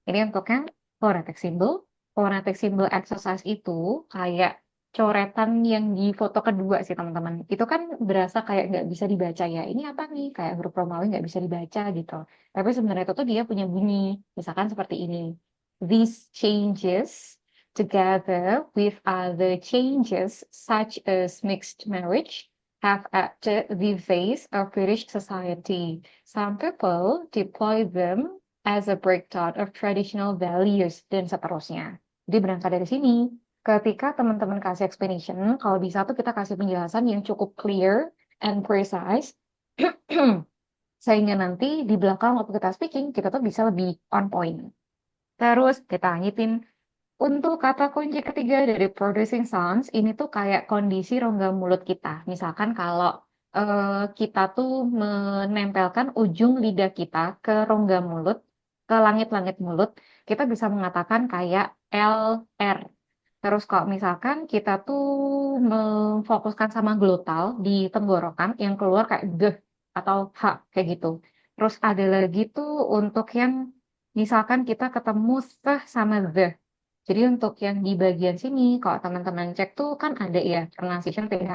Ini untuk yang phonetic symbol. Phonetic symbol exercise itu kayak coretan yang di foto kedua sih teman-teman. Itu kan berasa kayak nggak bisa dibaca ya. Ini apa nih? Kayak huruf Romawi nggak bisa dibaca gitu. Tapi sebenarnya itu tuh dia punya bunyi. Misalkan seperti ini. These changes together with other changes such as mixed marriage have altered the face of British society. Some people deploy them as a breakdown of traditional values, dan seterusnya. Jadi berangkat dari sini, ketika teman-teman kasih explanation, kalau bisa tuh kita kasih penjelasan yang cukup clear and precise, sehingga nanti di belakang waktu kita speaking, kita tuh bisa lebih on point. Terus kita lanjutin untuk kata kunci ketiga dari producing sounds, ini tuh kayak kondisi rongga mulut kita. Misalkan kalau kita tuh menempelkan ujung lidah kita ke rongga mulut, ke langit-langit mulut, kita bisa mengatakan kayak L, R. Terus kalau misalkan kita tuh memfokuskan sama glotal di tenggorokan yang keluar kayak G atau H kayak gitu. Terus ada lagi tuh untuk yang misalkan kita ketemu the sama the. Jadi untuk yang di bagian sini, kalau teman-teman cek tuh kan ada ya pronunciation PH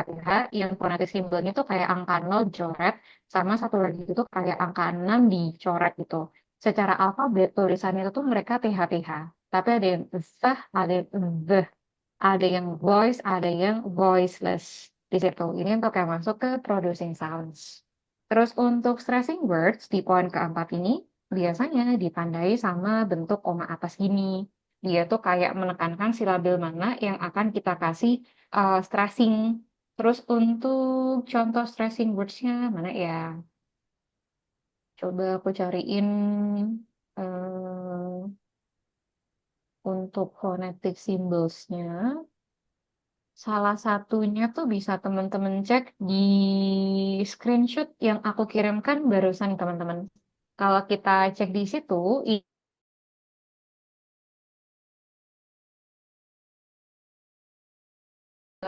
yang phonetic simbolnya tuh kayak angka 0 dicoret, sama satu lagi itu kayak angka 6 dicoret gitu. Secara alfabet tulisannya itu tuh mereka TH. Tapi ada yang sah, ada yang the, ada yang voice, ada yang voiceless di situ. Ini untuk yang masuk ke producing sounds. Terus untuk stressing words di poin keempat ini biasanya ditandai sama bentuk koma atas gini. Dia tuh kayak menekankan silabil mana yang akan kita kasih stressing. Terus untuk contoh stressing words-nya mana ya? Coba aku cariin eh, untuk phonetic symbols-nya. Salah satunya tuh bisa teman-teman cek di screenshot yang aku kirimkan barusan teman-teman. Kalau kita cek di situ,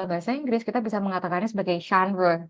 bahasa Inggris kita bisa mengatakannya sebagai genre.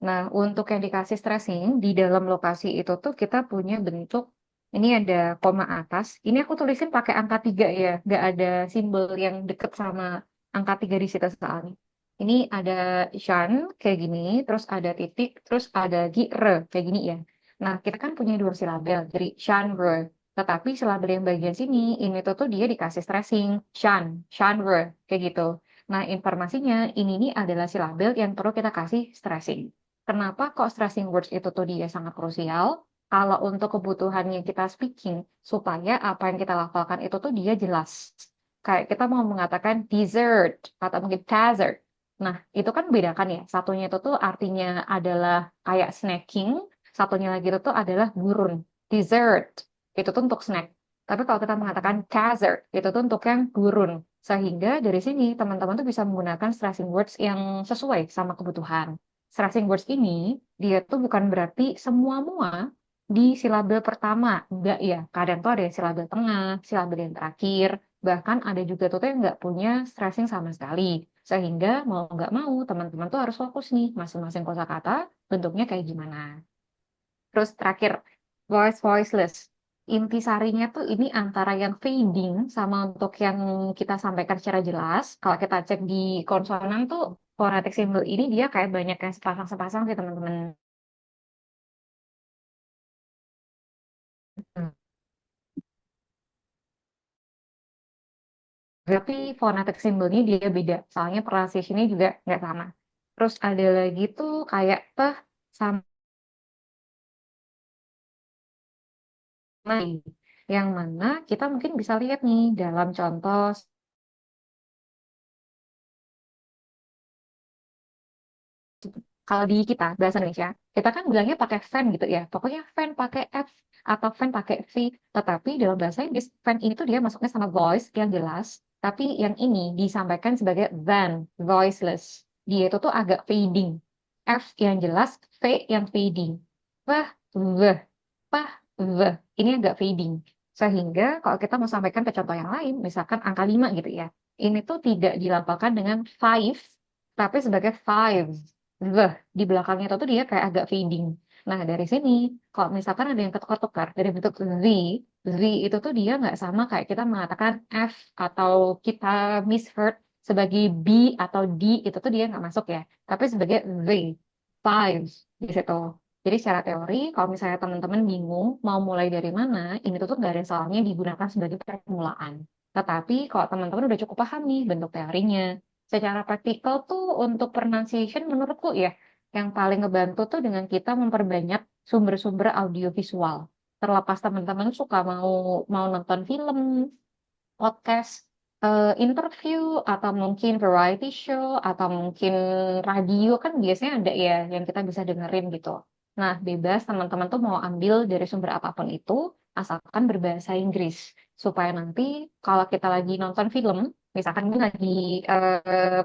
Nah, untuk yang dikasih stressing di dalam lokasi itu tuh kita punya bentuk, ini ada koma atas. Ini aku tulisin pakai angka 3 ya, nggak ada simbol yang deket sama angka 3 di situ soalnya. Ini ada shan kayak gini, terus ada titik, terus ada lagi re kayak gini ya. Nah, kita kan punya dua silabel, jadi shan re. Tetapi silabel yang bagian sini, ini tuh dia dikasih stressing, shan re, kayak gitu. Nah, informasinya ini nih adalah silabel yang perlu kita kasih stressing. Kenapa kok stressing words itu tuh dia sangat krusial? Kalau untuk kebutuhannya kita speaking, supaya apa yang kita lafalkan itu tuh dia jelas. Kayak kita mau mengatakan dessert atau mungkin dessert. Nah, itu kan bedakan ya. Satunya itu tuh artinya adalah kayak snacking, satunya lagi itu tuh adalah gurun. Dessert, itu tuh untuk snack. Tapi kalau kita mengatakan dessert, itu tuh untuk yang gurun. Sehingga dari sini teman-teman tuh bisa menggunakan stressing words yang sesuai sama kebutuhan. Stressing words ini, dia tuh bukan berarti semua-mua di silabel pertama. Enggak ya, kadang tuh ada yang silabel tengah, silabel yang terakhir, bahkan ada juga tuh yang nggak punya stressing sama sekali. Sehingga mau nggak mau, teman-teman tuh harus fokus nih, masing-masing kosakata bentuknya kayak gimana. Terus terakhir, voiceless. Intisarinya tuh ini antara yang fading sama untuk yang kita sampaikan secara jelas. Kalau kita cek di konsonan tuh phonetic symbol ini dia kayak banyak yang sepasang-sepasang sih teman-teman. Hmm. Tapi phonetic symbolnya dia beda. Soalnya pronunciation-nya juga nggak sama. Terus ada lagi tuh kayak teh sama yang mana kita mungkin bisa lihat nih dalam contoh. Kalau di kita bahasa Indonesia, kita kan bilangnya pakai fan gitu ya. Pokoknya fan pakai F atau fan pakai V. Tetapi dalam bahasa Inggris, fan ini tuh dia masuknya sama voice yang jelas. Tapi yang ini disampaikan sebagai van, voiceless. Dia itu tuh agak fading. F yang jelas, V yang fading. Wah, v, pah, v. Ini agak fading. Sehingga kalau kita mau sampaikan ke contoh yang lain, misalkan angka 5 gitu ya. Ini tuh tidak dilambangkan dengan five, tapi sebagai five. Di belakangnya itu tuh dia kayak agak fading. Nah, dari sini, kalau misalkan ada yang ketukar-tukar dari bentuk Z itu tuh dia nggak sama kayak kita mengatakan F atau kita misheard sebagai B atau D itu tuh dia nggak masuk ya. Tapi sebagai Z, five di situ. Jadi secara teori, kalau misalnya teman-teman bingung mau mulai dari mana, ini tuh nggak ada salahnya digunakan sebagai permulaan. Tetapi kalau teman-teman udah cukup paham nih bentuk teorinya, secara praktikal tuh untuk pronunciation menurutku ya, yang paling ngebantu tuh dengan kita memperbanyak sumber-sumber audiovisual. Terlepas teman-teman suka mau mau nonton film, podcast, interview, atau mungkin variety show, atau mungkin radio kan biasanya ada ya yang kita bisa dengerin gitu. Nah, bebas teman-teman tuh mau ambil dari sumber apapun itu, asalkan berbahasa Inggris. Supaya nanti kalau kita lagi nonton film, misalkan ini lagi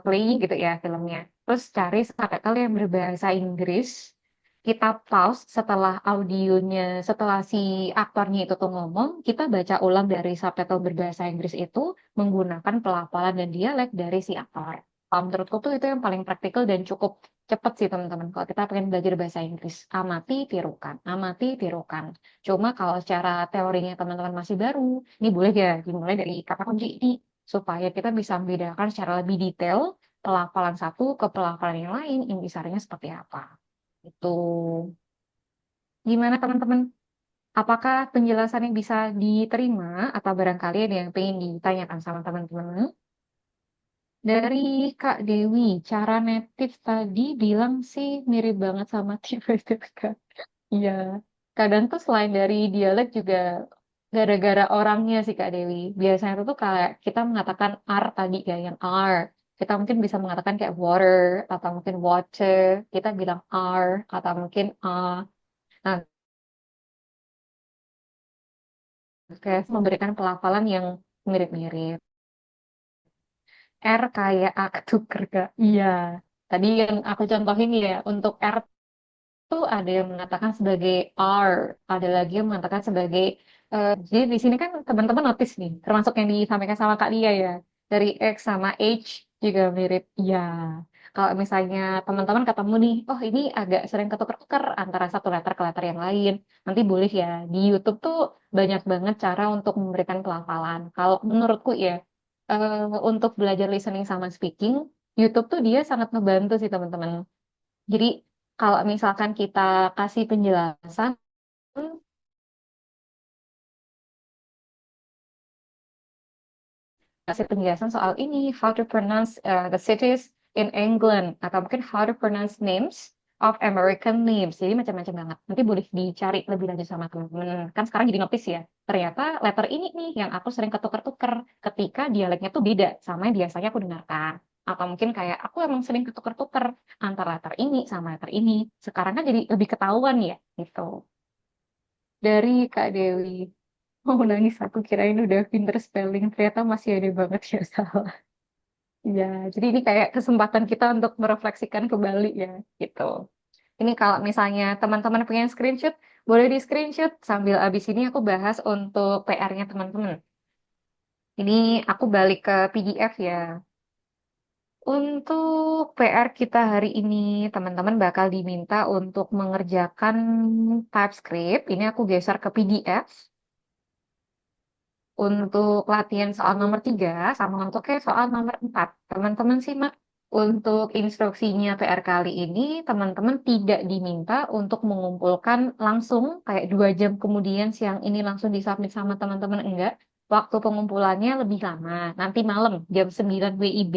playing gitu ya filmnya, terus cari subtitle yang berbahasa Inggris, kita pause setelah audionya, setelah si aktornya itu tuh ngomong, kita baca ulang dari subtitle berbahasa Inggris itu menggunakan pelafalan dan dialek dari si aktor. Menurutku tuh itu yang paling praktikal dan cukup cepet sih teman-teman kalau kita pengen belajar bahasa Inggris. Amati, tirukan, amati, tirukan. Cuma kalau secara teorinya teman-teman masih baru, ini boleh ya dimulai dari kata kunci ini supaya kita bisa membedakan secara lebih detail pelafalan satu ke pelafalan yang lain, intisarinya seperti apa. Itu gimana teman-teman? Apakah penjelasannya bisa diterima atau barangkali ada yang pengen ditanyakan sama teman-teman? Dari Kak Dewi, cara native tadi bilang sih mirip banget sama tipe itu Kak. Iya, kadang tuh selain dari dialek juga gara-gara orangnya sih Kak Dewi. Biasanya tuh kayak kita mengatakan R tadi kayak yang R. Kita mungkin bisa mengatakan kayak water atau mungkin water. Kita bilang R atau mungkin A. Nah, kayak memberikan pelafalan yang mirip-mirip. R kayak aktuker Kak. Iya. Tadi yang aku contohin ya, untuk R tuh ada yang mengatakan sebagai R, ada lagi yang mengatakan sebagai jadi di sini kan teman-teman notice nih, termasuk yang disampaikan sama Kak Lia ya, dari X sama H juga mirip. Ya, kalau misalnya teman-teman ketemu nih, oh ini agak sering ketukar-tukar antara satu letter ke letter yang lain, nanti boleh ya di YouTube tuh banyak banget cara untuk memberikan pelafalan. Kalau menurutku ya, untuk belajar listening sama speaking, YouTube tuh dia sangat ngebantu sih teman-teman. Jadi kalau misalkan kita kasih penjelasan, soal ini, how to pronounce the cities in England, atau mungkin how to pronounce names of American names. Jadi macam-macam banget. Nanti boleh dicari lebih lanjut sama teman-teman. Kan sekarang jadi notice ya. Ternyata letter ini nih yang aku sering ketuker-tuker ketika dialeknya tuh beda sama yang biasanya aku dengarkan. Atau mungkin kayak aku emang sering ketuker-tuker antara letter ini sama letter ini. Sekarang kan jadi lebih ketahuan ya, gitu. Dari Kak Dewi. Mau nangis aku kirain udah pinter spelling, ternyata masih ada banget ya salah. Ya, jadi ini kayak kesempatan kita untuk merefleksikan kembali ya, gitu. Ini kalau misalnya teman-teman pengen screenshot, boleh di screenshot sambil abis ini aku bahas untuk PR-nya teman-teman. Ini aku balik ke PDF ya. Untuk PR kita hari ini, teman-teman bakal diminta untuk mengerjakan TypeScript. Ini aku geser ke PDF. Untuk latihan soal nomor 3 sama untuk kayak soal nomor 4. Teman-teman simak. Untuk instruksinya PR kali ini, teman-teman tidak diminta untuk mengumpulkan langsung kayak 2 jam kemudian siang ini langsung disubmit sama teman-teman. Enggak. Waktu pengumpulannya lebih lama. Nanti malam jam 9 WIB.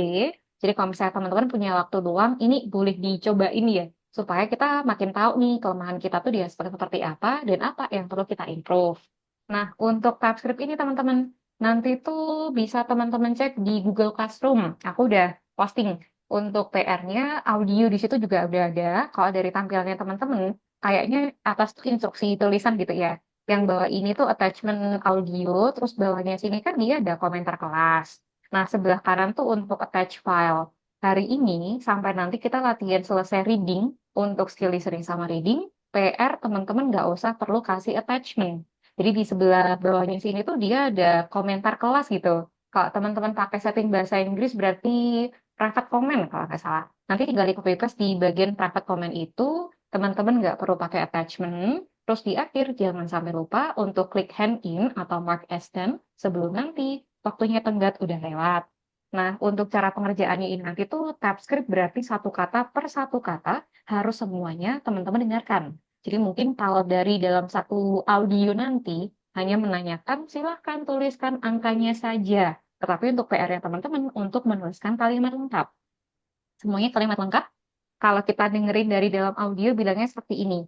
Jadi kalau misalnya teman-teman punya waktu luang, ini boleh dicobain ya. Supaya kita makin tahu nih kelemahan kita tuh dia seperti apa dan apa yang perlu kita improve. Nah, untuk TypeScript ini teman-teman, nanti tuh bisa teman-teman cek di Google Classroom. Aku udah posting untuk PR-nya, audio di situ juga udah ada. Kalau dari tampilannya teman-teman, kayaknya atas tuh instruksi tulisan gitu ya. Yang bawah ini tuh attachment audio, terus bawahnya sini kan dia ada komentar kelas. Nah, sebelah kanan tuh untuk attach file. Hari ini sampai nanti kita latihan selesai reading untuk skill listening sama reading, PR teman-teman nggak usah perlu kasih attachment. Jadi di sebelah bawahnya sini tuh dia ada komentar kelas gitu. Kalau teman-teman pakai setting bahasa Inggris berarti private comment kalau nggak salah. Nanti tinggal di copy paste di bagian private comment itu, teman-teman nggak perlu pakai attachment. Terus di akhir jangan sampai lupa untuk klik hand in atau mark as done sebelum nanti waktunya tenggat udah lewat. Nah, untuk cara pengerjaannya ini nanti tuh TypeScript berarti satu kata per satu kata harus semuanya teman-teman dengarkan. Jadi mungkin kalau dari dalam satu audio nanti hanya menanyakan silahkan tuliskan angkanya saja. Tetapi untuk PR-nya teman-teman untuk menuliskan kalimat lengkap. Semuanya kalimat lengkap. Kalau kita dengerin dari dalam audio bilangnya seperti ini.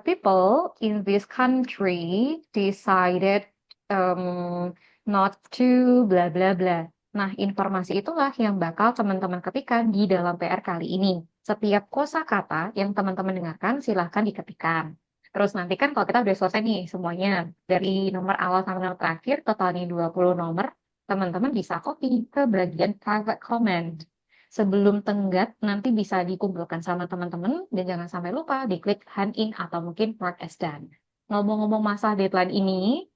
People in this country decided not to bla bla bla. Nah, informasi itulah yang bakal teman-teman ketikkan di dalam PR kali ini. Setiap kosakata yang teman-teman dengarkan silahkan diketikkan. Terus nanti kan kalau kita udah selesai nih semuanya, dari nomor awal sampai nomor terakhir, totalnya 20 nomor, teman-teman bisa copy ke bagian private comment. Sebelum tenggat, nanti bisa dikumpulkan sama teman-teman, dan jangan sampai lupa diklik hand in atau mungkin mark as done. Ngomong-ngomong masalah deadline ini,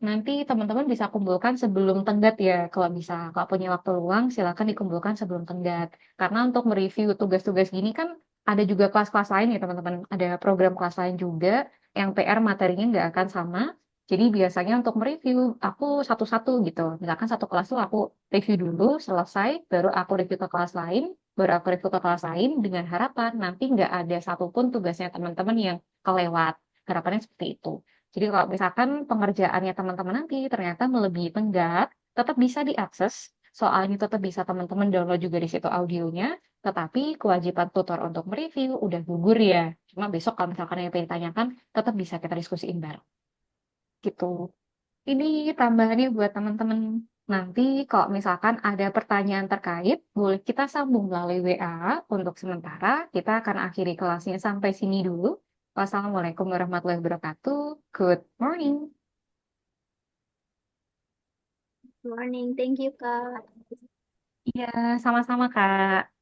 nanti teman-teman bisa kumpulkan sebelum tenggat ya. Kalau bisa, kalau punya waktu luang, silakan dikumpulkan sebelum tenggat. Karena untuk mereview tugas-tugas gini kan ada juga kelas-kelas lain ya teman-teman. Ada program kelas lain juga yang PR materinya nggak akan sama. Jadi biasanya untuk mereview aku satu-satu gitu. Misalkan satu kelas tuh aku review dulu, selesai, baru aku review ke kelas lain, baru aku review ke kelas lain dengan harapan nanti nggak ada satupun tugasnya teman-teman yang kelewat. Harapannya seperti itu. Jadi kalau misalkan pengerjaannya teman-teman nanti ternyata melebihi tenggat, tetap bisa diakses. Soalnya tetap bisa teman-teman download juga di situ audionya, tetapi kewajiban tutor untuk mereview udah gugur ya. Cuma besok kalau misalkan yang pengen ditanyakan, tetap bisa kita diskusiin bareng. Gitu. Ini tambahannya buat teman-teman. Nanti kalau misalkan ada pertanyaan terkait, boleh kita sambung melalui WA. Untuk sementara, kita akan akhiri kelasnya sampai sini dulu. Wassalamualaikum warahmatullahi wabarakatuh. Good morning. Morning, thank you Kak. Iya, sama-sama, Kak.